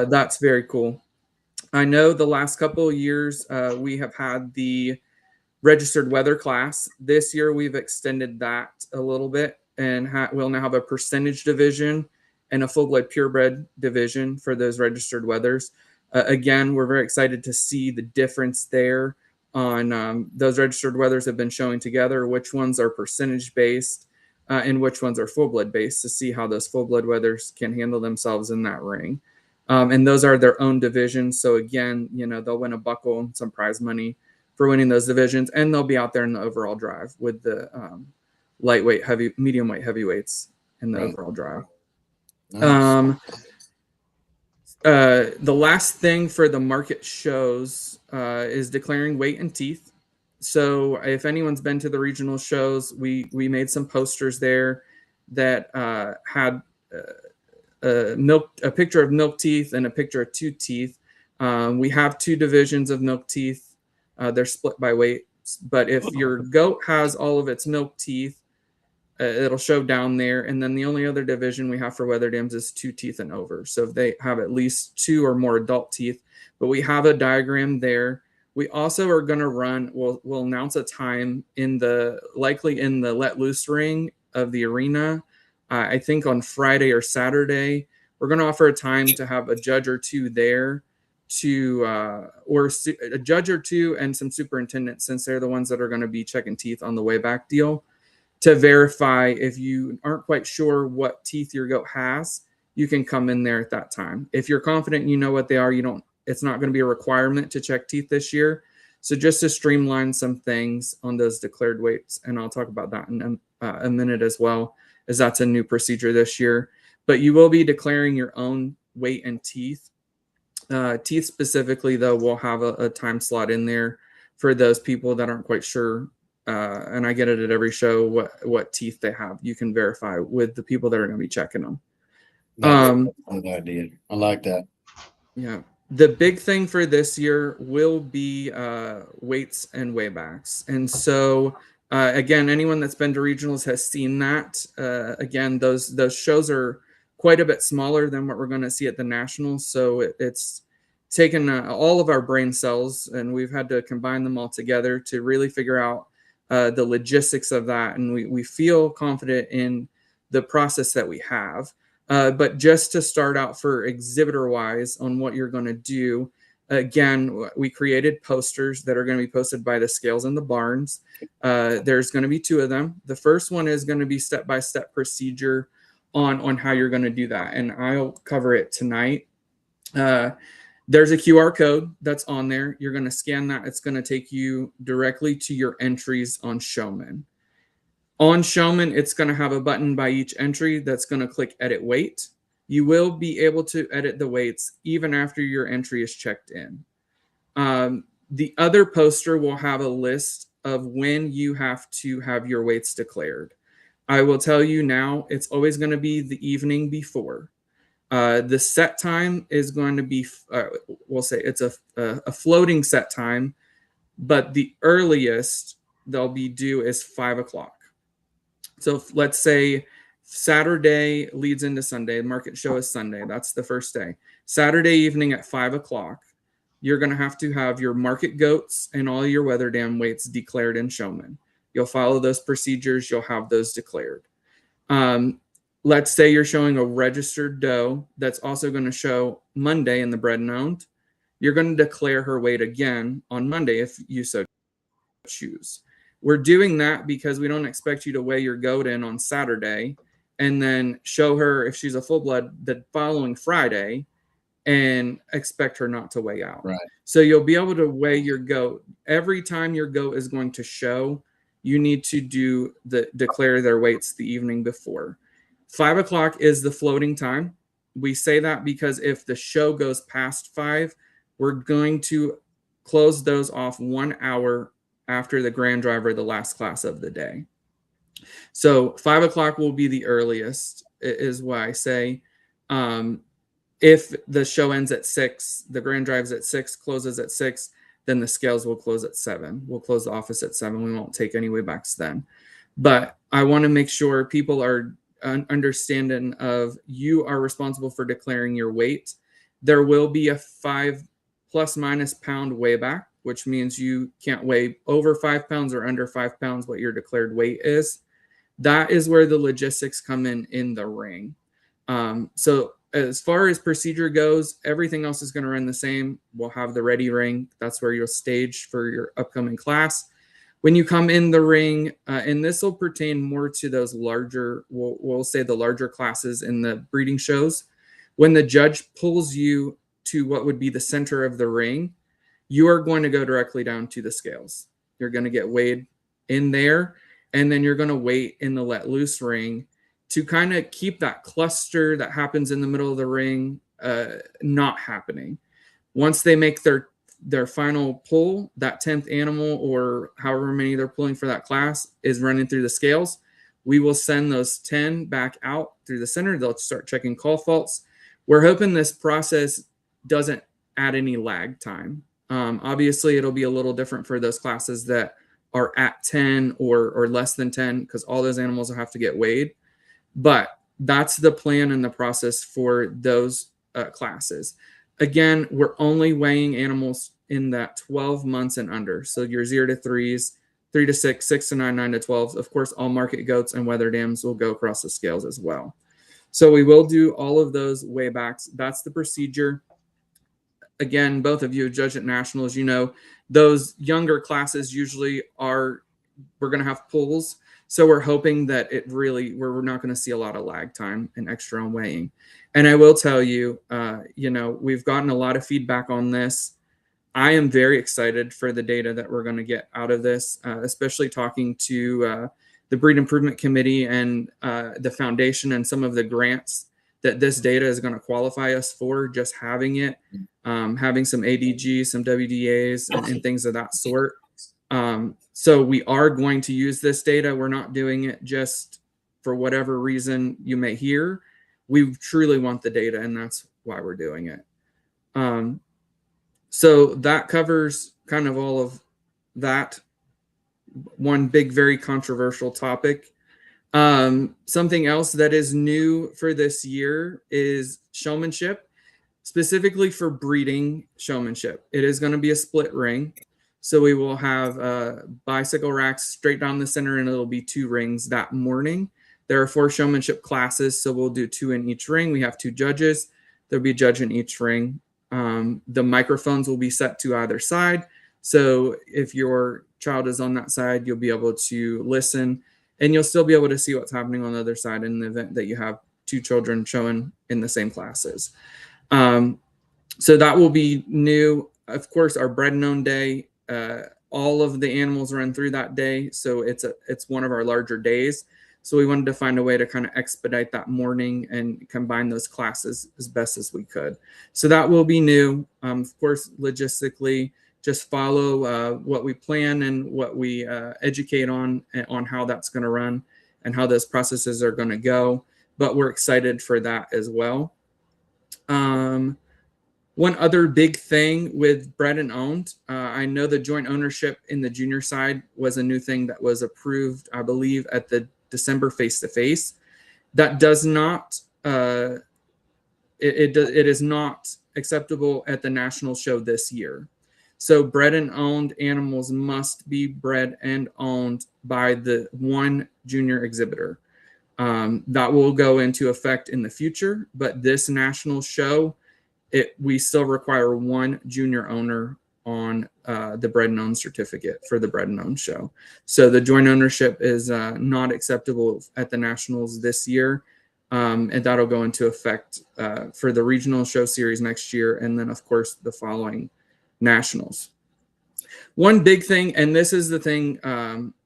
that's very cool. I know the last couple of years we have had the registered weather class. This year we've extended that a little bit, and we'll now have a percentage division and a full-blood purebred division for those registered weathers. Again, we're very excited to see the difference there on those registered weathers have been showing together, which ones are percentage based and which ones are full-blood based, to see how those full-blood weathers can handle themselves in that ring. And those are their own divisions. So again, they'll win a buckle and some prize money for winning those divisions, and they'll be out there in the overall drive with the lightweight, medium weight, heavyweights in the overall drive. The last thing for the market shows is declaring weight and teeth. So if anyone's been to the regional shows, we made some posters there that had a picture of milk teeth and a picture of two teeth. We have two divisions of milk teeth. They're split by weight. But if your goat has all of its milk teeth, it'll show down there. And then the only other division we have for weather dams is two teeth and over. So if they have at least two or more adult teeth, but we have a diagram there. We also are going to run, we'll announce a time likely in the let loose ring of the arena. I think on Friday or Saturday, we're going to offer a time to have a judge or two there or a judge or two and some superintendents, since they're the ones that are going to be checking teeth on the way back deal, to verify. If you aren't quite sure what teeth your goat has, you can come in there at that time. If you're confident you know what they are, it's not going to be a requirement to check teeth this year. So just to streamline some things on those declared weights, and I'll talk about that in a minute as well, as that's a new procedure this year. But you will be declaring your own weight and teeth. Teeth specifically, though, we'll have a time slot in there for those people that aren't quite sure. And I get it at every show what teeth they have. You can verify with the people that are going to be checking them. That's a good idea. I like that. Yeah. The big thing for this year will be weights and weightbacks. And so, again, anyone that's been to regionals has seen that. Again, those shows are quite a bit smaller than what we're going to see at the nationals. So it's taken all of our brain cells, and we've had to combine them all together to really figure out the logistics of that. And we feel confident in the process that we have. But just to start out for exhibitor wise on what you're going to do, again, we created posters that are going to be posted by the scales in the barns. There's going to be two of them. The first one is going to be step-by-step procedure on how you're going to do that. And I'll cover it tonight. There's a QR code that's on there. You're going to scan that. It's going to take you directly to your entries on Showman. On Showman, it's going to have a button by each entry that's going to click edit weight. You will be able to edit the weights even after your entry is checked in. The other poster will have a list of when you have to have your weights declared. I will tell you now, it's always going to be the evening before. The set time is going to be, we'll say it's a floating set time, but the earliest they'll be due is 5 o'clock. So let's say Saturday leads into Sunday. The market show is Sunday. That's the first day. Saturday evening at 5 o'clock, you're going to have your market goats and all your weather dam weights declared in Showman. You'll follow those procedures. You'll have those declared. Let's say you're showing a registered doe that's also going to show Monday in the bred and owned. You're going to declare her weight again on Monday if you so choose. We're doing that because we don't expect you to weigh your goat in on Saturday and then show her, if she's a full blood, the following Friday and expect her not to weigh out. Right. So you'll be able to weigh your goat. Every time your goat is going to show, you need to declare their weights the evening before. 5 o'clock is the floating time. We say that because if the show goes past 5, we're going to close those off 1 hour after the grand driver, the last class of the day. So 5 o'clock will be the earliest, is why I say. If the show ends at 6, the grand drive's at 6, closes at 6, then the scales will close at 7. We'll close the office at 7. We won't take any weightbacks then. But I want to make sure people are understanding of you are responsible for declaring your weight. There will be a 5 ± pound weighback, which means you can't weigh over 5 pounds or under 5 pounds what your declared weight is. That is where the logistics come in the ring. So as far as procedure goes, everything else is going to run the same. We'll have the ready ring. That's where you'll stage for your upcoming class. When you come in the ring, and this will pertain more to those larger, we'll say the larger classes in the breeding shows. When the judge pulls you to what would be the center of the ring, you are going to go directly down to the scales. You're going to get weighed in there, and then you're going to wait in the let loose ring to kind of keep that cluster that happens in the middle of the ring not happening. Once they make their final pull, that 10th animal or however many they're pulling for that class is running through the scales. We will send those 10 back out through the center. They'll start checking call faults. We're hoping this process doesn't add any lag time. Obviously, it'll be a little different for those classes that are at 10 or less than 10, because all those animals will have to get weighed. But that's the plan and the process for those classes. Again, we're only weighing animals in that 12 months and under. So your 0 to 3s, 3 to 6, 6 to 9, 9 to 12. Of course, all market goats and weather dams will go across the scales as well. So we will do all of those weigh-backs. That's the procedure. Again, both of you judge at nationals, you know, those younger classes usually we're going to have pulls. So we're hoping that we're not going to see a lot of lag time and extra on weighing. And I will tell you, you know, we've gotten a lot of feedback on this. I am very excited for the data that we're going to get out of this, especially talking to the Breed Improvement Committee and the foundation and some of the grants that this data is going to qualify us for, just having it, having some ADG, some WDAs and things of that sort. So we are going to use this data. We're not doing it just for whatever reason you may hear. We truly want the data, and that's why we're doing it. So that covers kind of all of that. One big, very controversial topic. Something else that is new for this year is showmanship, specifically for breeding showmanship. It is going to be a split ring. So we will have bicycle racks straight down the center, and it'll be 2 rings that morning. There are 4 showmanship classes, so we'll do 2 in each ring. We have 2 judges. There'll be a judge in each ring. The microphones will be set to either side. So if your child is on that side, you'll be able to listen, and you'll still be able to see what's happening on the other side in the event that you have 2 children showing in the same classes. So that will be new. Of course, our bred and owned day, all of the animals run through that day. So it's one of our larger days. So we wanted to find a way to kind of expedite that morning and combine those classes as best as we could. So that will be new. Of course, logistically, just follow what we plan and what we educate on how that's going to run and how those processes are going to go. But we're excited for that as well. One other big thing with bred and owned, I know the joint ownership in the junior side was a new thing that was approved, I believe, at the December face-to-face. That does not, it is not acceptable at the national show this year. So bred and owned animals must be bred and owned by the one junior exhibitor. That will go into effect in the future, but this national show, we still require 1 junior owner on the bred and owned certificate for the bred and owned show. So the joint ownership is not acceptable at the nationals this year, and that'll go into effect for the regional show series next year, and then of course the following nationals. One big thing, and this is the thing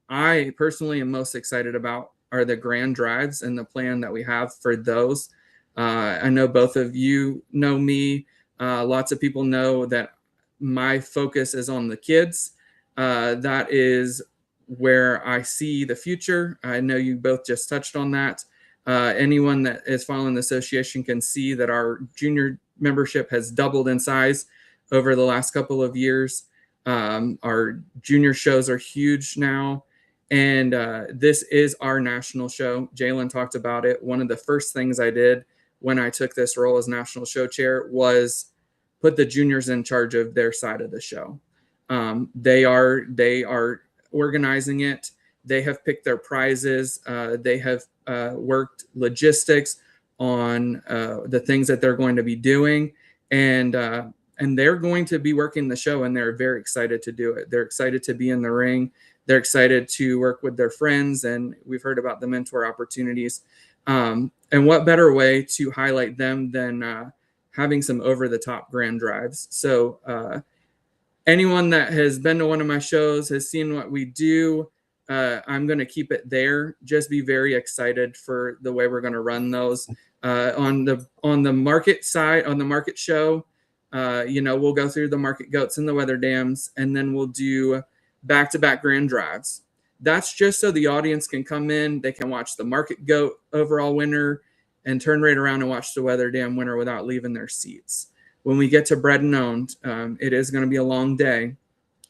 I personally am most excited about, are the grand drives and the plan that we have for those. I know both of you know me. Lots of people know that my focus is on the kids. That is where I see the future. I know you both just touched on that. Anyone that is following the association can see that our junior membership has doubled in size over the last couple of years. Our junior shows are huge now. And this is our national show. Jalen talked about it. One of the first things I did when I took this role as national show chair was put the juniors in charge of their side of the show. They are organizing it. They have picked their prizes. They have worked logistics on the things that they're going to be doing. And they're going to be working the show, and they're very excited to do it. They're excited to be in the ring. They're excited to work with their friends, and we've heard about the mentor opportunities. And what better way to highlight them than having some over-the-top grand drives. So anyone that has been to one of my shows has seen what we do. I'm going to keep it there. Just be very excited for the way we're going to run those. On the market side, on the market show, we'll go through the market goats and the weather dams, and then we'll do back-to-back grand drives. That's just so the audience can come in, they can watch the market goat overall winner and turn right around and watch the weather dam winner without leaving their seats. When we get to bred and owned, it is going to be a long day,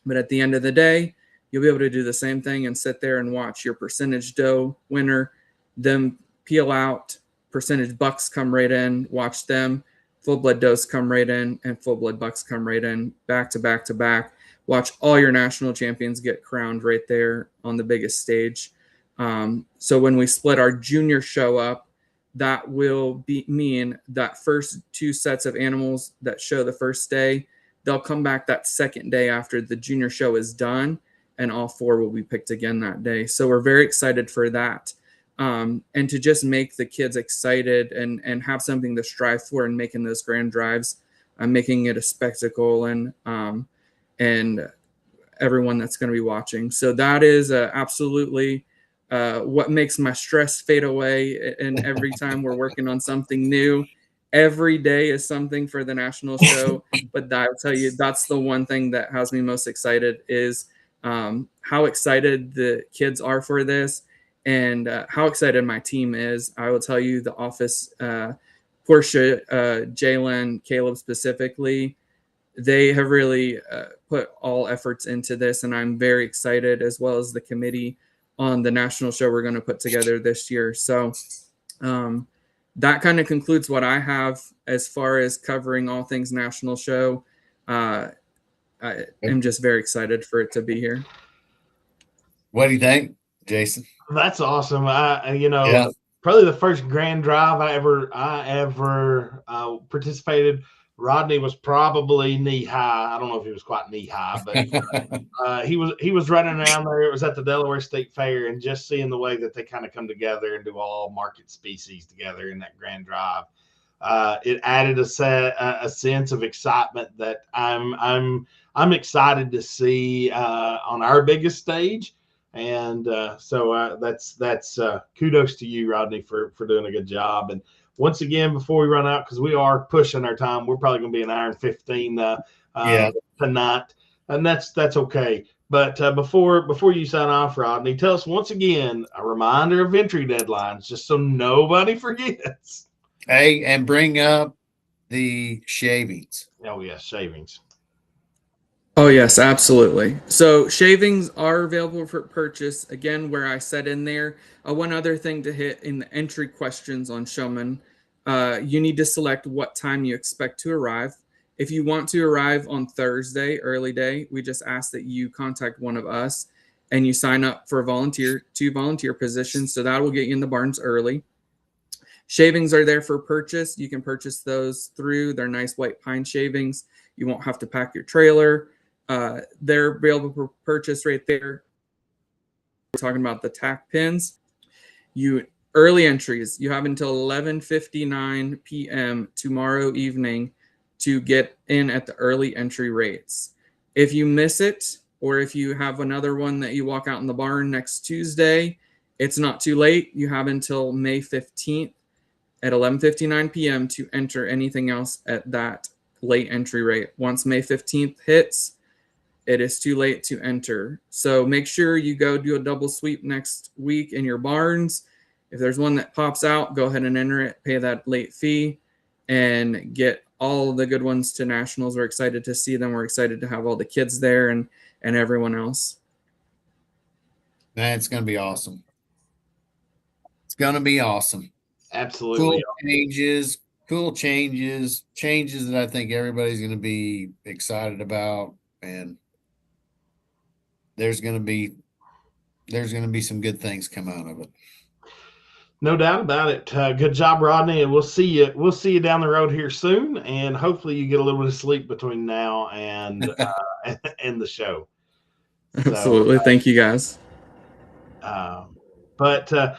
but at the end of the day, you'll be able to do the same thing and sit there and watch your percentage doe winner, them peel out, percentage bucks come right in, watch them, full-blood does come right in, and full-blood bucks come right in, back to back to back. Watch all your national champions get crowned right there on the biggest stage. So when we split our junior show up, that will mean that first 2 sets of animals that show the first day, they'll come back that second day after the junior show is done, and all 4 will be picked again that day. So we're very excited for that. And to just make the kids excited and have something to strive for and making those grand drives, making it a spectacle and everyone that's going to be watching. So that is absolutely what makes my stress fade away. And every time we're working on something new, every day is something for the national show. But I'll tell you, that's the one thing that has me most excited is how excited the kids are for this. And how excited my team is. I will tell you, the office, Portia, Jalen, Caleb specifically, they have really put all efforts into this, and I'm very excited, as well as the committee on the national show we're going to put together this year. So that kind of concludes what I have as far as covering all things national show. I am just very excited for it to be here. What do you think, Jason? That's awesome. Probably the first grand drive I ever participated. Rodney was probably knee high. I don't know if he was quite knee high, but he was running around there. It was at the Delaware State Fair, and just seeing the way that they kind of come together and do all market species together in that grand drive, it added a sense of excitement that I'm excited to see on our biggest stage. And so that's kudos to you, Rodney, for doing a good job. And once again, before we run out, because we are pushing our time, we're probably going to be an hour and 15 tonight, and that's okay. But before you sign off, Rodney, tell us once again a reminder of entry deadlines, just so nobody forgets. Hey, and bring up the shavings. Oh yes, shavings. Oh, yes, absolutely. So shavings are available for purchase. Again, where I said in there, one other thing to hit in the entry questions on Showman, you need to select what time you expect to arrive. If you want to arrive on Thursday, early day, we just ask that you contact one of us and you sign up for two volunteer positions. So that will get you in the barns early. Shavings are there for purchase. You can purchase those through. They're nice white pine shavings. You won't have to pack your trailer. They're available for purchase right there. We're talking about the tack pins. Early entries, you have until 11:59 p.m. tomorrow evening to get in at the early entry rates. If you miss it, or if you have another one that you walk out in the barn next Tuesday, it's not too late. You have until May 15th at 11:59 p.m. to enter anything else at that late entry rate. Once May 15th hits, it is too late to enter. So make sure you go do a double sweep next week in your barns. If there's one that pops out, go ahead and enter it, pay that late fee, and get all the good ones to nationals. We're excited to see them. We're excited to have all the kids there and everyone else. Man, it's going to be awesome. It's going to be awesome. Absolutely. Cool changes that I think everybody's going to be excited about. And there's going to be some good things come out of it. No doubt about it. Good job, Rodney, and we'll see you down the road here soon, and hopefully you get a little bit of sleep between now and and the show. Absolutely. Thank you, guys. But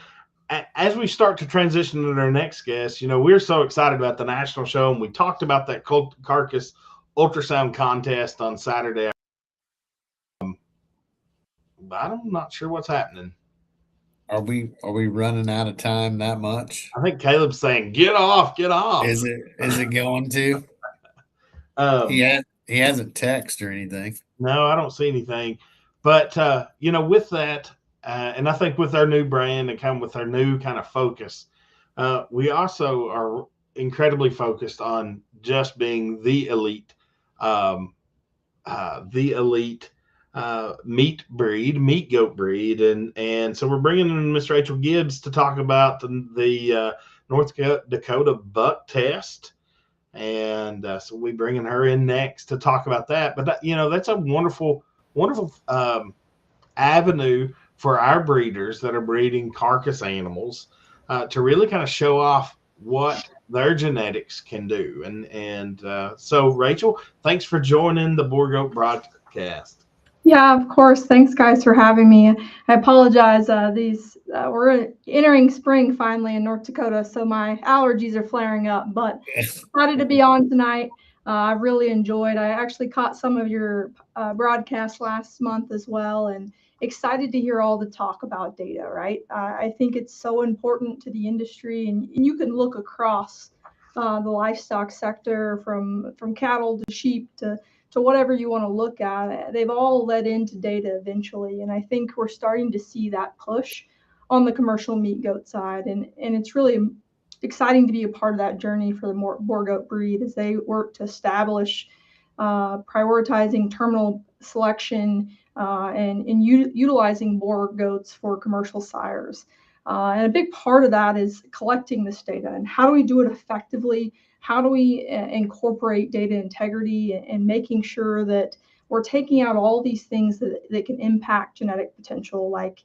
as we start to transition to our next guest, we're so excited about the national show, and we talked about that carcass ultrasound contest on Saturday. But I'm not sure what's happening. Are we running out of time that much? I think Caleb's saying, "Get off, get off." Is it going to? He hasn't texted or anything. No, I don't see anything. But with that, and I think with our new brand and kind of with our new kind of focus, we also are incredibly focused on just being the elite, um, meat goat breed, and so we're bringing in Miss Rachel Gibbs to talk about the North Dakota buck test. And so we bringing her in next to talk about that. But that's a wonderful avenue for our breeders that are breeding carcass animals to really kind of show off what their genetics can do. And so, Rachel, thanks for joining the Boer Goat broadcast. Yeah, of course. Thanks, guys, for having me. I apologize. We're entering spring finally in North Dakota, so my allergies are flaring up. But excited to be on tonight. I really enjoyed. I actually caught some of your broadcasts last month as well, and excited to hear all the talk about data. Right? I think it's so important to the industry, and you can look across the livestock sector from cattle to sheep to whatever you want to look at. They've all led into data eventually. And I think we're starting to see that push on the commercial meat goat side. And it's really exciting to be a part of that journey for the Boer goat breed as they work to establish prioritizing terminal selection and utilizing Boer goats for commercial sires. And a big part of that is collecting this data. And how do we do it effectively? How do we incorporate data integrity and making sure that we're taking out all these things that can impact genetic potential, like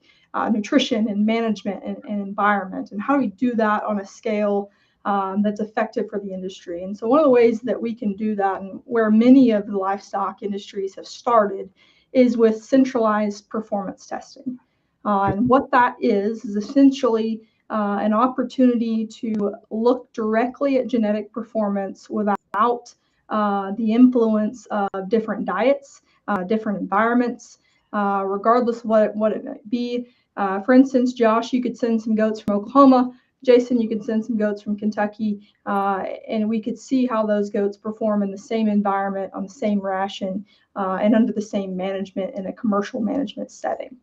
nutrition and management and environment? And how do we do that on a scale that's effective for the industry? And so one of the ways that we can do that, and where many of the livestock industries have started, is with centralized performance testing. And what that is essentially an opportunity to look directly at genetic performance without the influence of different diets, different environments, regardless of what it might be. For instance, Josh, you could send some goats from Oklahoma. Jason, you could send some goats from Kentucky, and we could see how those goats perform in the same environment, on the same ration, and under the same management in a commercial management setting.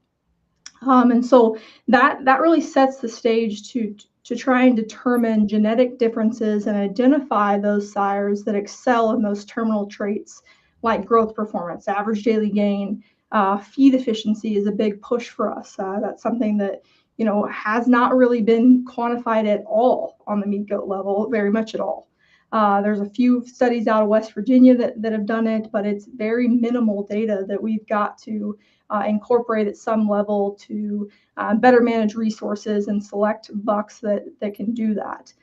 And so that really sets the stage to try and determine genetic differences and identify those sires that excel in those terminal traits like growth performance, average daily gain, feed efficiency is a big push for us. That's something that has not really been quantified at all on the meat goat level, very much at all. There's a few studies out of West Virginia that have done it, but it's very minimal data that we've got to incorporate at some level to better manage resources and select bucks that can do that.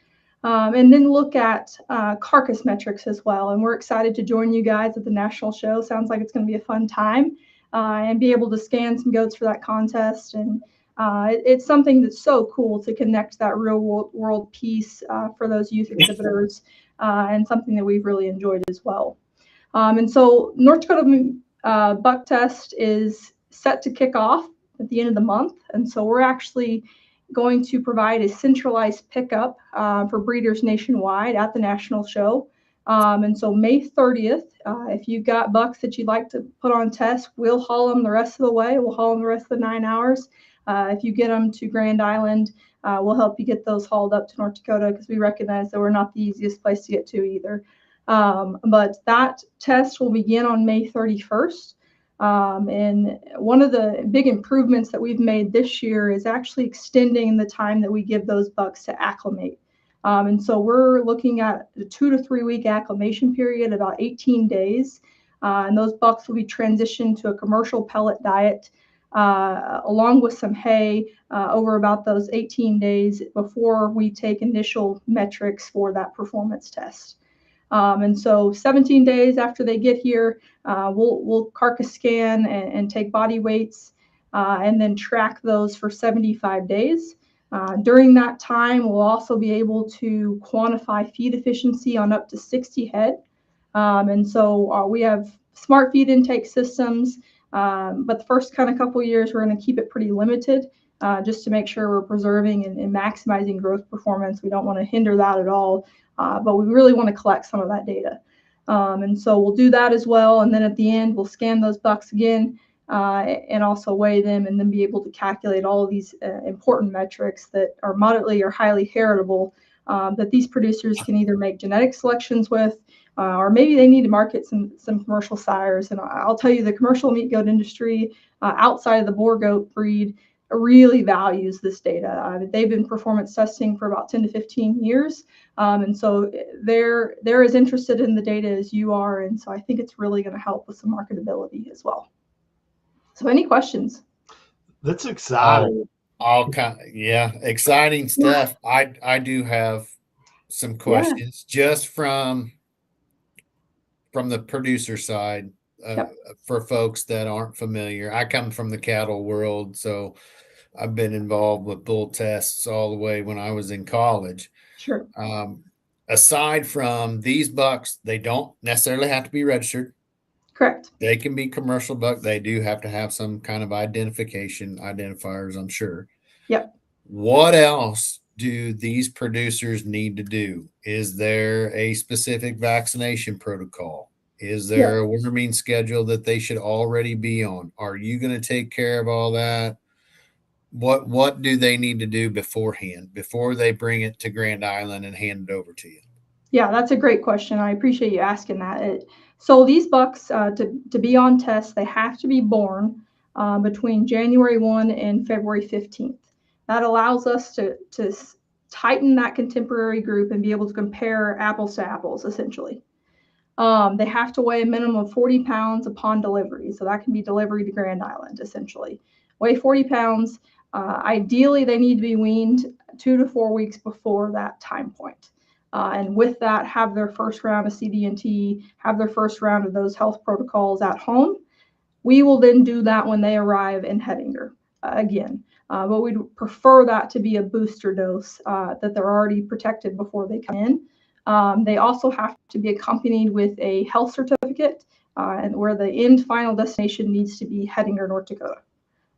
And then look at carcass metrics as well. And we're excited to join you guys at the national show. Sounds like it's going to be a fun time and be able to scan some goats for that contest. And it's something that's so cool to connect that real world piece for those youth exhibitors and something that we've really enjoyed as well. And so North Dakota buck test is set to kick off at the end of the month. And so we're actually going to provide a centralized pickup for breeders nationwide at the national show. And so May 30th, if you've got bucks that you'd like to put on test, we'll haul them the rest of the way. We'll haul them the rest of the 9 hours. If you get them to Grand Island, we'll help you get those hauled up to North Dakota because we recognize that we're not the easiest place to get to either. But that test will begin on May 31st. And one of the big improvements that we've made this year is actually extending the time that we give those bucks to acclimate. And so we're looking at a 2 to 3 week acclimation period, about 18 days. And those bucks will be transitioned to a commercial pellet diet along with some hay over about those 18 days before we take initial metrics for that performance test. And so 17 days after they get here, we'll carcass scan and take body weights and then track those for 75 days. During that time, we'll also be able to quantify feed efficiency on up to 60 head. And so we have smart feed intake systems, but the first kind of couple of years, we're going to keep it pretty limited just to make sure we're preserving and maximizing growth performance. We don't want to hinder that at all, but we really want to collect some of that data. And so we'll do that as well. And then at the end, we'll scan those bucks again and also weigh them, and then be able to calculate all of these important metrics that are moderately or highly heritable that these producers can either make genetic selections with, or maybe they need to market some commercial sires. And I'll tell you, the commercial meat goat industry outside of the Boer goat breed really values this data. They've been performance testing for about 10 to 15 years. And so they're as interested in the data as you are. And so I think it's really going to help with some marketability as well. So any questions? That's exciting. All kind of, yeah, exciting stuff. I do have some questions just from the producer side. For folks that aren't familiar, I come from the cattle world, so I've been involved with bull tests all the way when I was in college. Sure. Aside from these bucks, they don't necessarily have to be registered. Correct. They can be commercial buck. They do have to have some kind of identifiers, I'm sure. Yep. What else do these producers need to do? Is there a specific vaccination protocol? Is there a worming schedule that they should already be on? Are you going to take care of all that? What do they need to do beforehand, before they bring it to Grand Island and hand it over to you? Yeah, that's a great question. I appreciate you asking that. So these bucks, to be on test, they have to be born between January 1 and February 15th. That allows us to tighten that contemporary group and be able to compare apples to apples, essentially. They have to weigh a minimum of 40 pounds upon delivery. So that can be delivery to Grand Island, essentially. Weigh 40 pounds. Ideally, they need to be weaned 2 to 4 weeks before that time point. And with that, have their first round of CD&T, have their first round of those health protocols at home. We will then do that when they arrive in Hettinger again. But we'd prefer that to be a booster dose, that they're already protected before they come in. They also have to be accompanied with a health certificate, and where the end final destination needs to be Hettinger, North Dakota.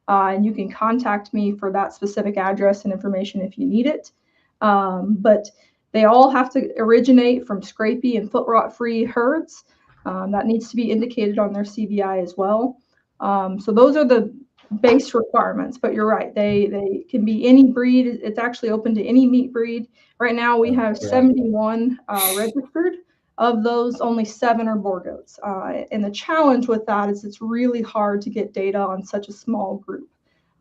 And you can contact me for that specific address and information if you need it. But they all have to originate from scrapie and foot rot free herds. That needs to be indicated on their CVI as well. So those are the base requirements, but you're right. They can be any breed. It's actually open to any meat breed. Right now we have 71 registered. Of those, only 7 are Boer goats. And the challenge with that is it's really hard to get data on such a small group.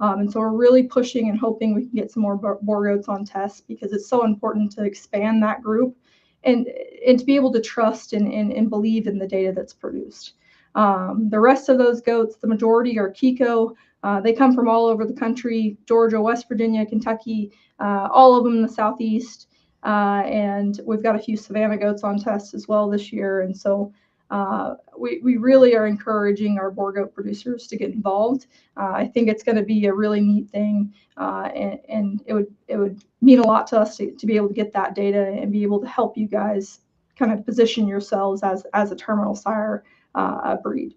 And so we're really pushing and hoping we can get some more Boer goats on tests, because it's so important to expand that group and to be able to trust and believe in the data that's produced. The rest of those goats, the majority are Kiko. They come from all over the country: Georgia, West Virginia, Kentucky, all of them in the Southeast. And we've got a few Savannah goats on test as well this year. And so we really are encouraging our Boer goat producers to get involved. I think it's going to be a really neat thing. And it would mean a lot to us to be able to get that data and be able to help you guys kind of position yourselves as a terminal sire breed.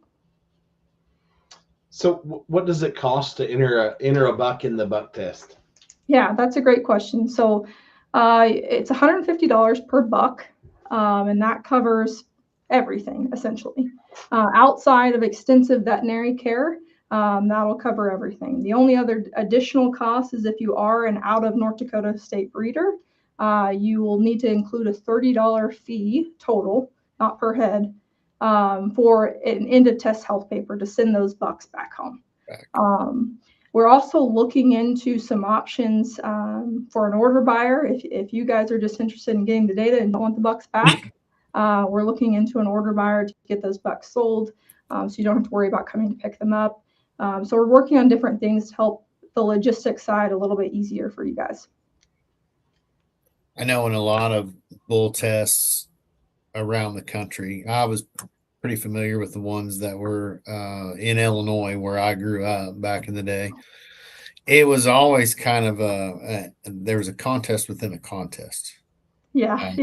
So what does it cost to enter a buck in the buck test? Yeah, that's a great question. So it's $150 per buck, and that covers everything, essentially. Outside of extensive veterinary care, that'll cover everything. The only other additional cost is if you are an out of North Dakota state breeder, you will need to include a $30 fee total, not per head, for an end of test health paper to send those bucks back home. We're also looking into some options for an order buyer. If you guys are just interested in getting the data and don't want the bucks back, we're looking into an order buyer to get those bucks sold, so you don't have to worry about coming to pick them up. So we're working on different things to help the logistics side a little bit easier for you guys. I know in a lot of bull tests around the country, I was pretty familiar with the ones that were in Illinois, where I grew up back in the day. It was always kind of there was a contest within a contest. Yeah.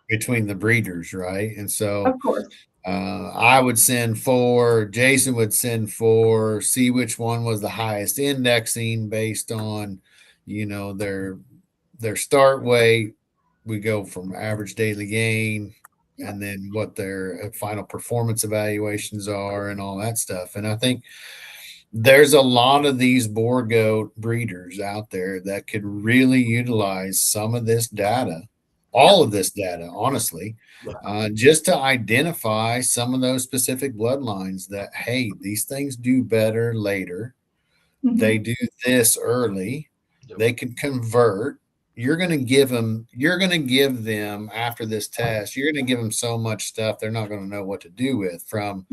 Between the breeders, right? And so, of course, I would send 4, Jason would send 4, see which one was the highest indexing based on, their start weight. We go from average daily gain and then what their final performance evaluations are and all that stuff. And I think there's a lot of these Boer goat breeders out there that could really utilize some of this data, all of this data, honestly, just to identify some of those specific bloodlines that, hey, these things do better later. They do this early. They can convert. You're going to give them after this test, you're going to give them so much stuff they're not going to know what to do with, from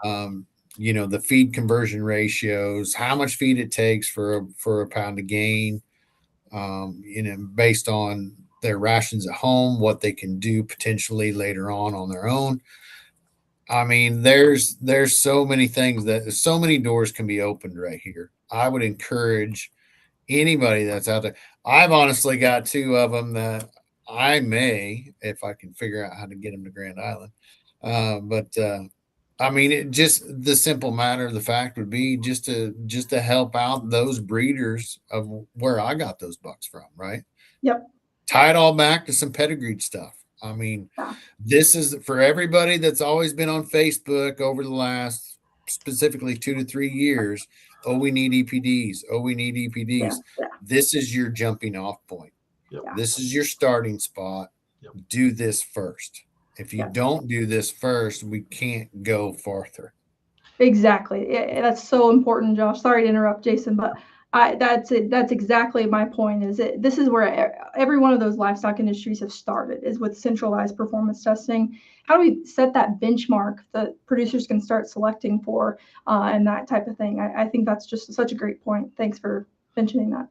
the feed conversion ratios, how much feed it takes for a pound of gain, based on their rations at home, what they can do potentially later on their own. I mean, there's so many things so many doors can be opened right here. I would encourage anybody that's out there. I've honestly got 2 of them that I may, if I can figure out how to get them to Grand Island. I mean, just the simple matter of the fact would be just to help out those breeders of where I got those bucks from, right? Yep. Tie it all back to some pedigreed stuff. I mean, this is for everybody that's always been on Facebook over the last specifically 2 to 3 years. Oh, we need EPDs. Oh, we need EPDs. This is your jumping off point. This is your starting spot. Do this first. If you don't do this first, we can't go farther. Exactly. That's so important, Josh. Sorry to interrupt, Jason, but that's it. That's exactly my point. This is where every one of those livestock industries have started, is with centralized performance testing. How do we set that benchmark that producers can start selecting for, and that type of thing? I think that's just such a great point. Thanks for mentioning that.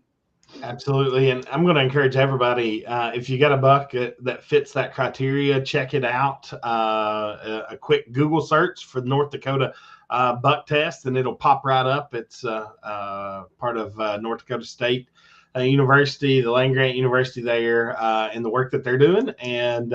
Absolutely. And I'm going to encourage everybody, if you got a buck that fits that criteria, check it out. A quick Google search for the North Dakota buck test, and it'll pop right up. It's part of North Dakota State University, the land grant university there, and the work that they're doing. And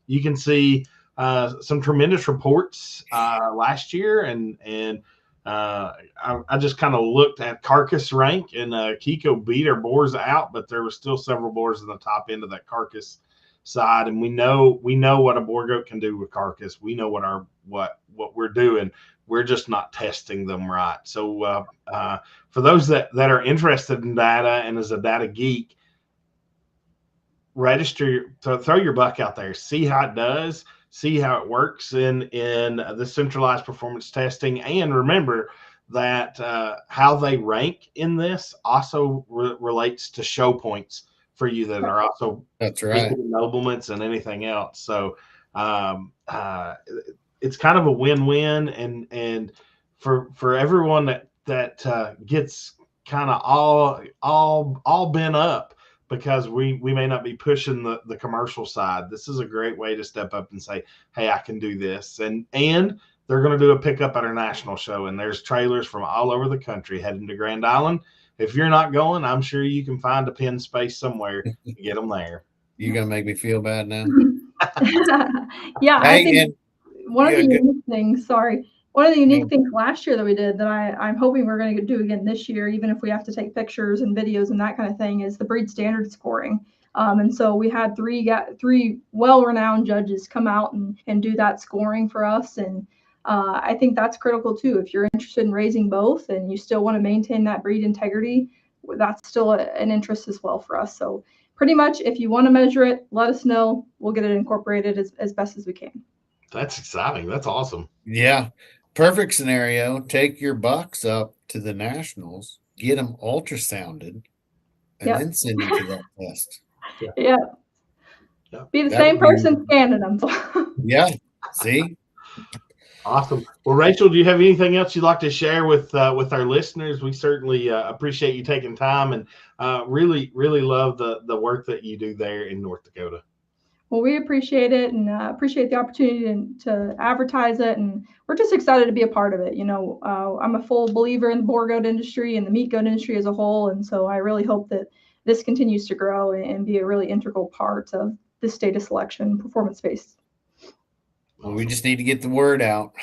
you can see some tremendous reports last year, and I just kind of looked at carcass rank, and Kiko beat our boars out, but there were still several boars in the top end of that carcass side. And we know what a boar goat can do with carcass. We know what we're doing. We're just not testing them right. So for those that are interested in data, and as a data geek, throw your buck out there, see how it does. See how it works in the centralized performance testing, and remember that how they rank in this also relates to show points for you that are also noblements and anything else. So it's kind of a win-win, and for everyone that gets kind of all bent up because we may not be pushing the commercial side. This is a great way to step up and say, hey, I can do this. And they're going to do a pickup at our national show, and there's trailers from all over the country heading to Grand Island. If you're not going, I'm sure you can find a pen space somewhere to get them there. You're going to make me feel bad now. Yeah, I think one of the unique things, one of the unique things last year that we did that I'm hoping we're going to do again this year, even if we have to take pictures and videos and that kind of thing, is the breed standard scoring. And so we had three well-renowned judges come out and do that scoring for us. And I think that's critical too. If you're interested in raising both and you still want to maintain that breed integrity, that's still an interest as well for us. So pretty much, if you want to measure it, let us know. We'll get it incorporated as best as we can. That's exciting. That's awesome. Yeah. Perfect scenario. Take your bucks up to the nationals, get them ultrasounded, and then send them to that test. Yeah. Be the same person scanning them. Yeah. See? Awesome. Well, Rachel, do you have anything else you'd like to share with our listeners? We certainly appreciate you taking time, and really, really love the work that you do there in North Dakota. Well, we appreciate it, and appreciate the opportunity to advertise it, and we're just excited to be a part of it. I'm a full believer in the boar goat industry and the meat goat industry as a whole, and so I really hope that this continues to grow and be a really integral part of this data selection performance space. Awesome. We just need to get the word out.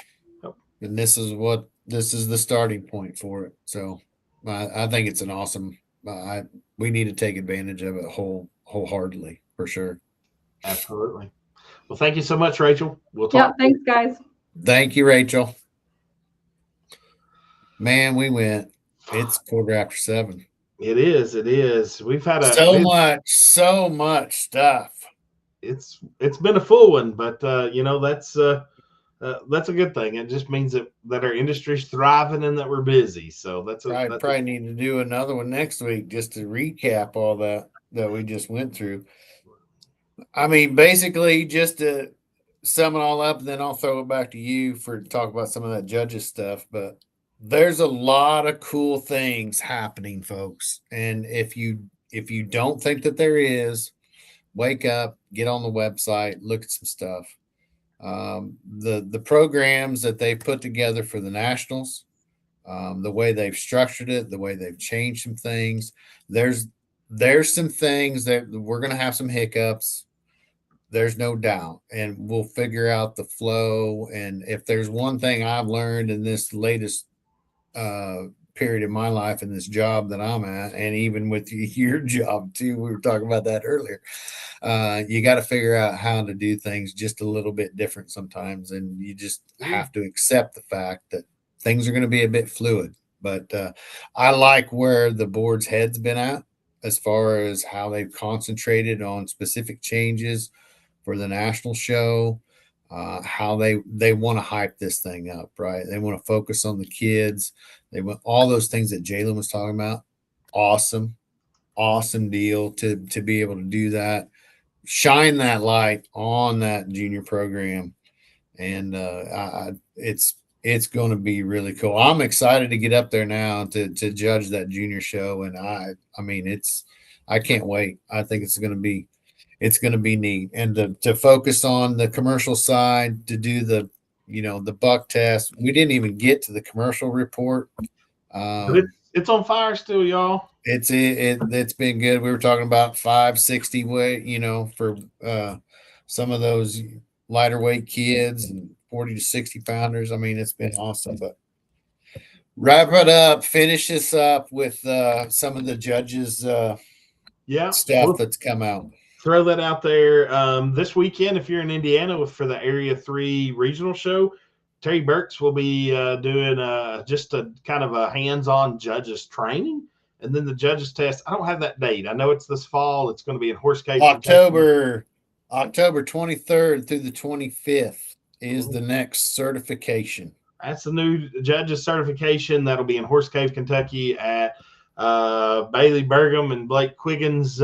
Yep. And this is the starting point for it. So I think it's an awesome, we need to take advantage of it wholeheartedly for sure. Absolutely. Well, thank you so much, Rachel. We'll talk. Yeah, thanks, guys. Thank you, Rachel. Man, we went. It's 7:15. It is. It is. We've had so much stuff. It's been a full one, but that's a good thing. It just means that our industry's thriving and that we're busy. So probably need to do another one next week just to recap all that we just went through. I mean, basically, just to sum it all up, and then I'll throw it back to you to talk about some of that judges stuff. But there's a lot of cool things happening, folks. And if you don't think that there is, wake up, get on the website, look at some stuff. The programs that they put together for the nationals, the way they've structured it, the way they've changed some things. There's some things that we're going to have some hiccups. There's no doubt, and we'll figure out the flow. And if there's one thing I've learned in this latest period of my life in this job that I'm at, and even with your job too, we were talking about that earlier. You got to figure out how to do things just a little bit different sometimes, and you just have to accept the fact that things are going to be a bit fluid. But I like where the board's head's been at as far as how they've concentrated on specific changes for the national show, how they want to hype this thing up, right? They want to focus on the kids. They want all those things that Jalen was talking about. Awesome deal to be able to do that. Shine that light on that junior program. And it's going to be really cool. I'm excited to get up there now to judge that junior show. And I mean, I can't wait. I think it's going to be neat. And to focus on the commercial side, to do the buck test. We didn't even get to the commercial report. It's on fire still, y'all. It's been good. We were talking about 560 weight, for some of those lighter weight kids and 40 to 60 pounders. I mean, it's been awesome. But wrap it up, finish this up with some of the judges stuff that's come out. Throw that out there. This weekend, if you're in Indiana for the Area 3 regional show, Terry Burks will be doing just a kind of a hands-on judges training. And then the judges test. I don't have that date. I know it's this fall. It's going to be in Horse Cave. October 23rd through the 25th is the next certification. That's the new judges certification. That'll be in Horse Cave, Kentucky at Bailey Burgum and Blake Quiggin's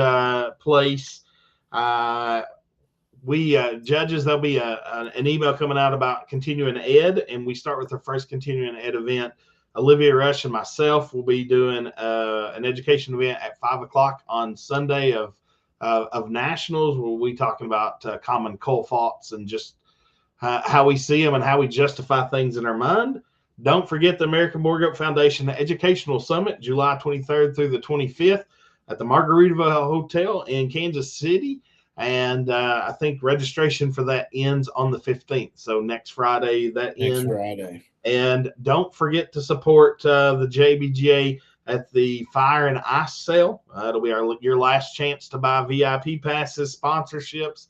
place. Judges, there'll be an email coming out about continuing ed, and we start with our first continuing ed event. Olivia Rush and myself will be doing an education event at 5:00 on Sunday of nationals. We'll be talking about common coal faults and just how we see them and how we justify things in our mind. Don't forget the American Boer Goat Foundation Educational Summit, July 23rd through the 25th at the Margaritaville Hotel in Kansas City. And I think registration for that ends on the 15th. So next Friday ends. And don't forget to support the JBGA at the Fire and Ice sale. It'll be your last chance to buy VIP passes, sponsorships.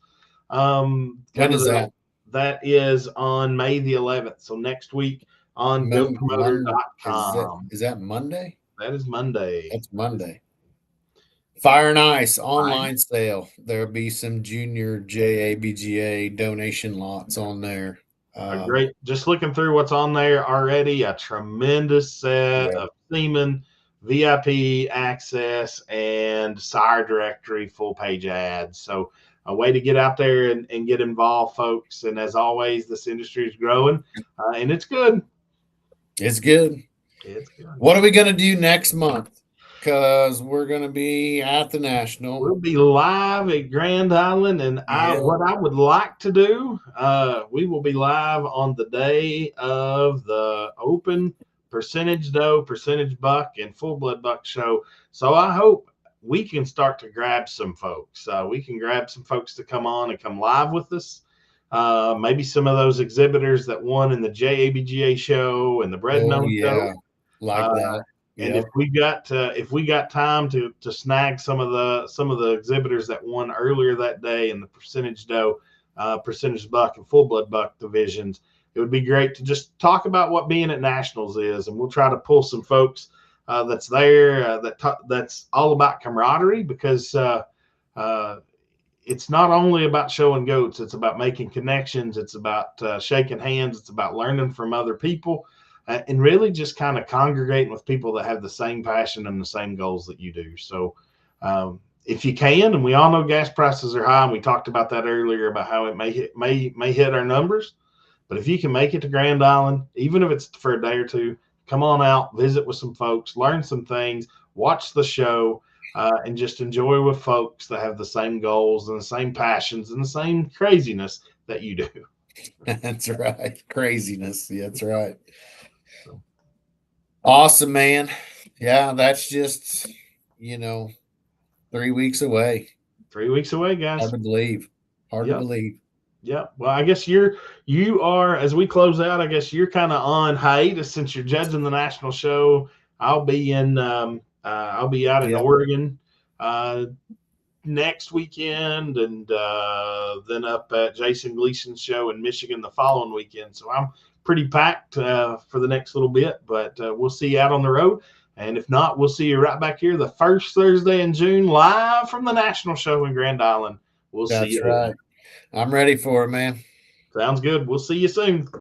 When is that? That is on May the 11th. So next week on GoPromoter.com. Is that Monday? That is Monday. That's Monday. Fire and Ice online sale. There'll be some junior JABGA donation lots on there. Great. Just looking through what's on there already, a tremendous set of seamen, VIP access, and sire directory full page ads. So a way to get out there and get involved, folks. And as always, this industry is growing, and it's good. It's good. It's good. What are we going to do next month? Because we're going to be at the National. We'll be live at Grand Island, and what I would like to do, we will be live on the day of the Open Percentage Doe, Percentage Buck, and Full Blood Buck show. So I hope we can start to grab some folks. We can grab some folks to come on and come live with us. maybe some of those exhibitors that won in the JABGA show and the Bread Oh Gnome show. yeah, like that. And Yep. if we got time to snag some of the exhibitors that won earlier that day in the percentage doe, percentage buck, and full blood buck divisions, it would be great to just talk about what being at nationals is, and we'll try to pull some folks that's there that's all about camaraderie, because it's not only about showing goats. It's about making connections. It's about shaking hands. It's about learning from other people, and really just kind of congregating with people that have the same passion and the same goals that you do. So if you can, and we all know gas prices are high, and we talked about that earlier about how it may hit our numbers, but if you can make it to Grand Island, even if it's for a day or two, come on out, visit with some folks, learn some things, watch the show, and just enjoy with folks that have the same goals and the same passions and the same craziness that you do. That's right. Craziness. Yeah, that's right. Awesome, man. Yeah, that's just, 3 weeks away. 3 weeks away, guys. Hard to believe. Hard to believe. Yeah. Well, I guess you are, as we close out, I guess you're kind of on hiatus since you're judging the national show. I'll be out in Oregon next weekend, and then up at Jason Gleason's show in Michigan the following weekend. So I'm pretty packed for the next little bit, but we'll see you out on the road. And if not, we'll see you right back here the first Thursday in June, live from the national show in Grand Island. We'll see you. That's right. I'm ready for it, man. Sounds good. We'll see you soon.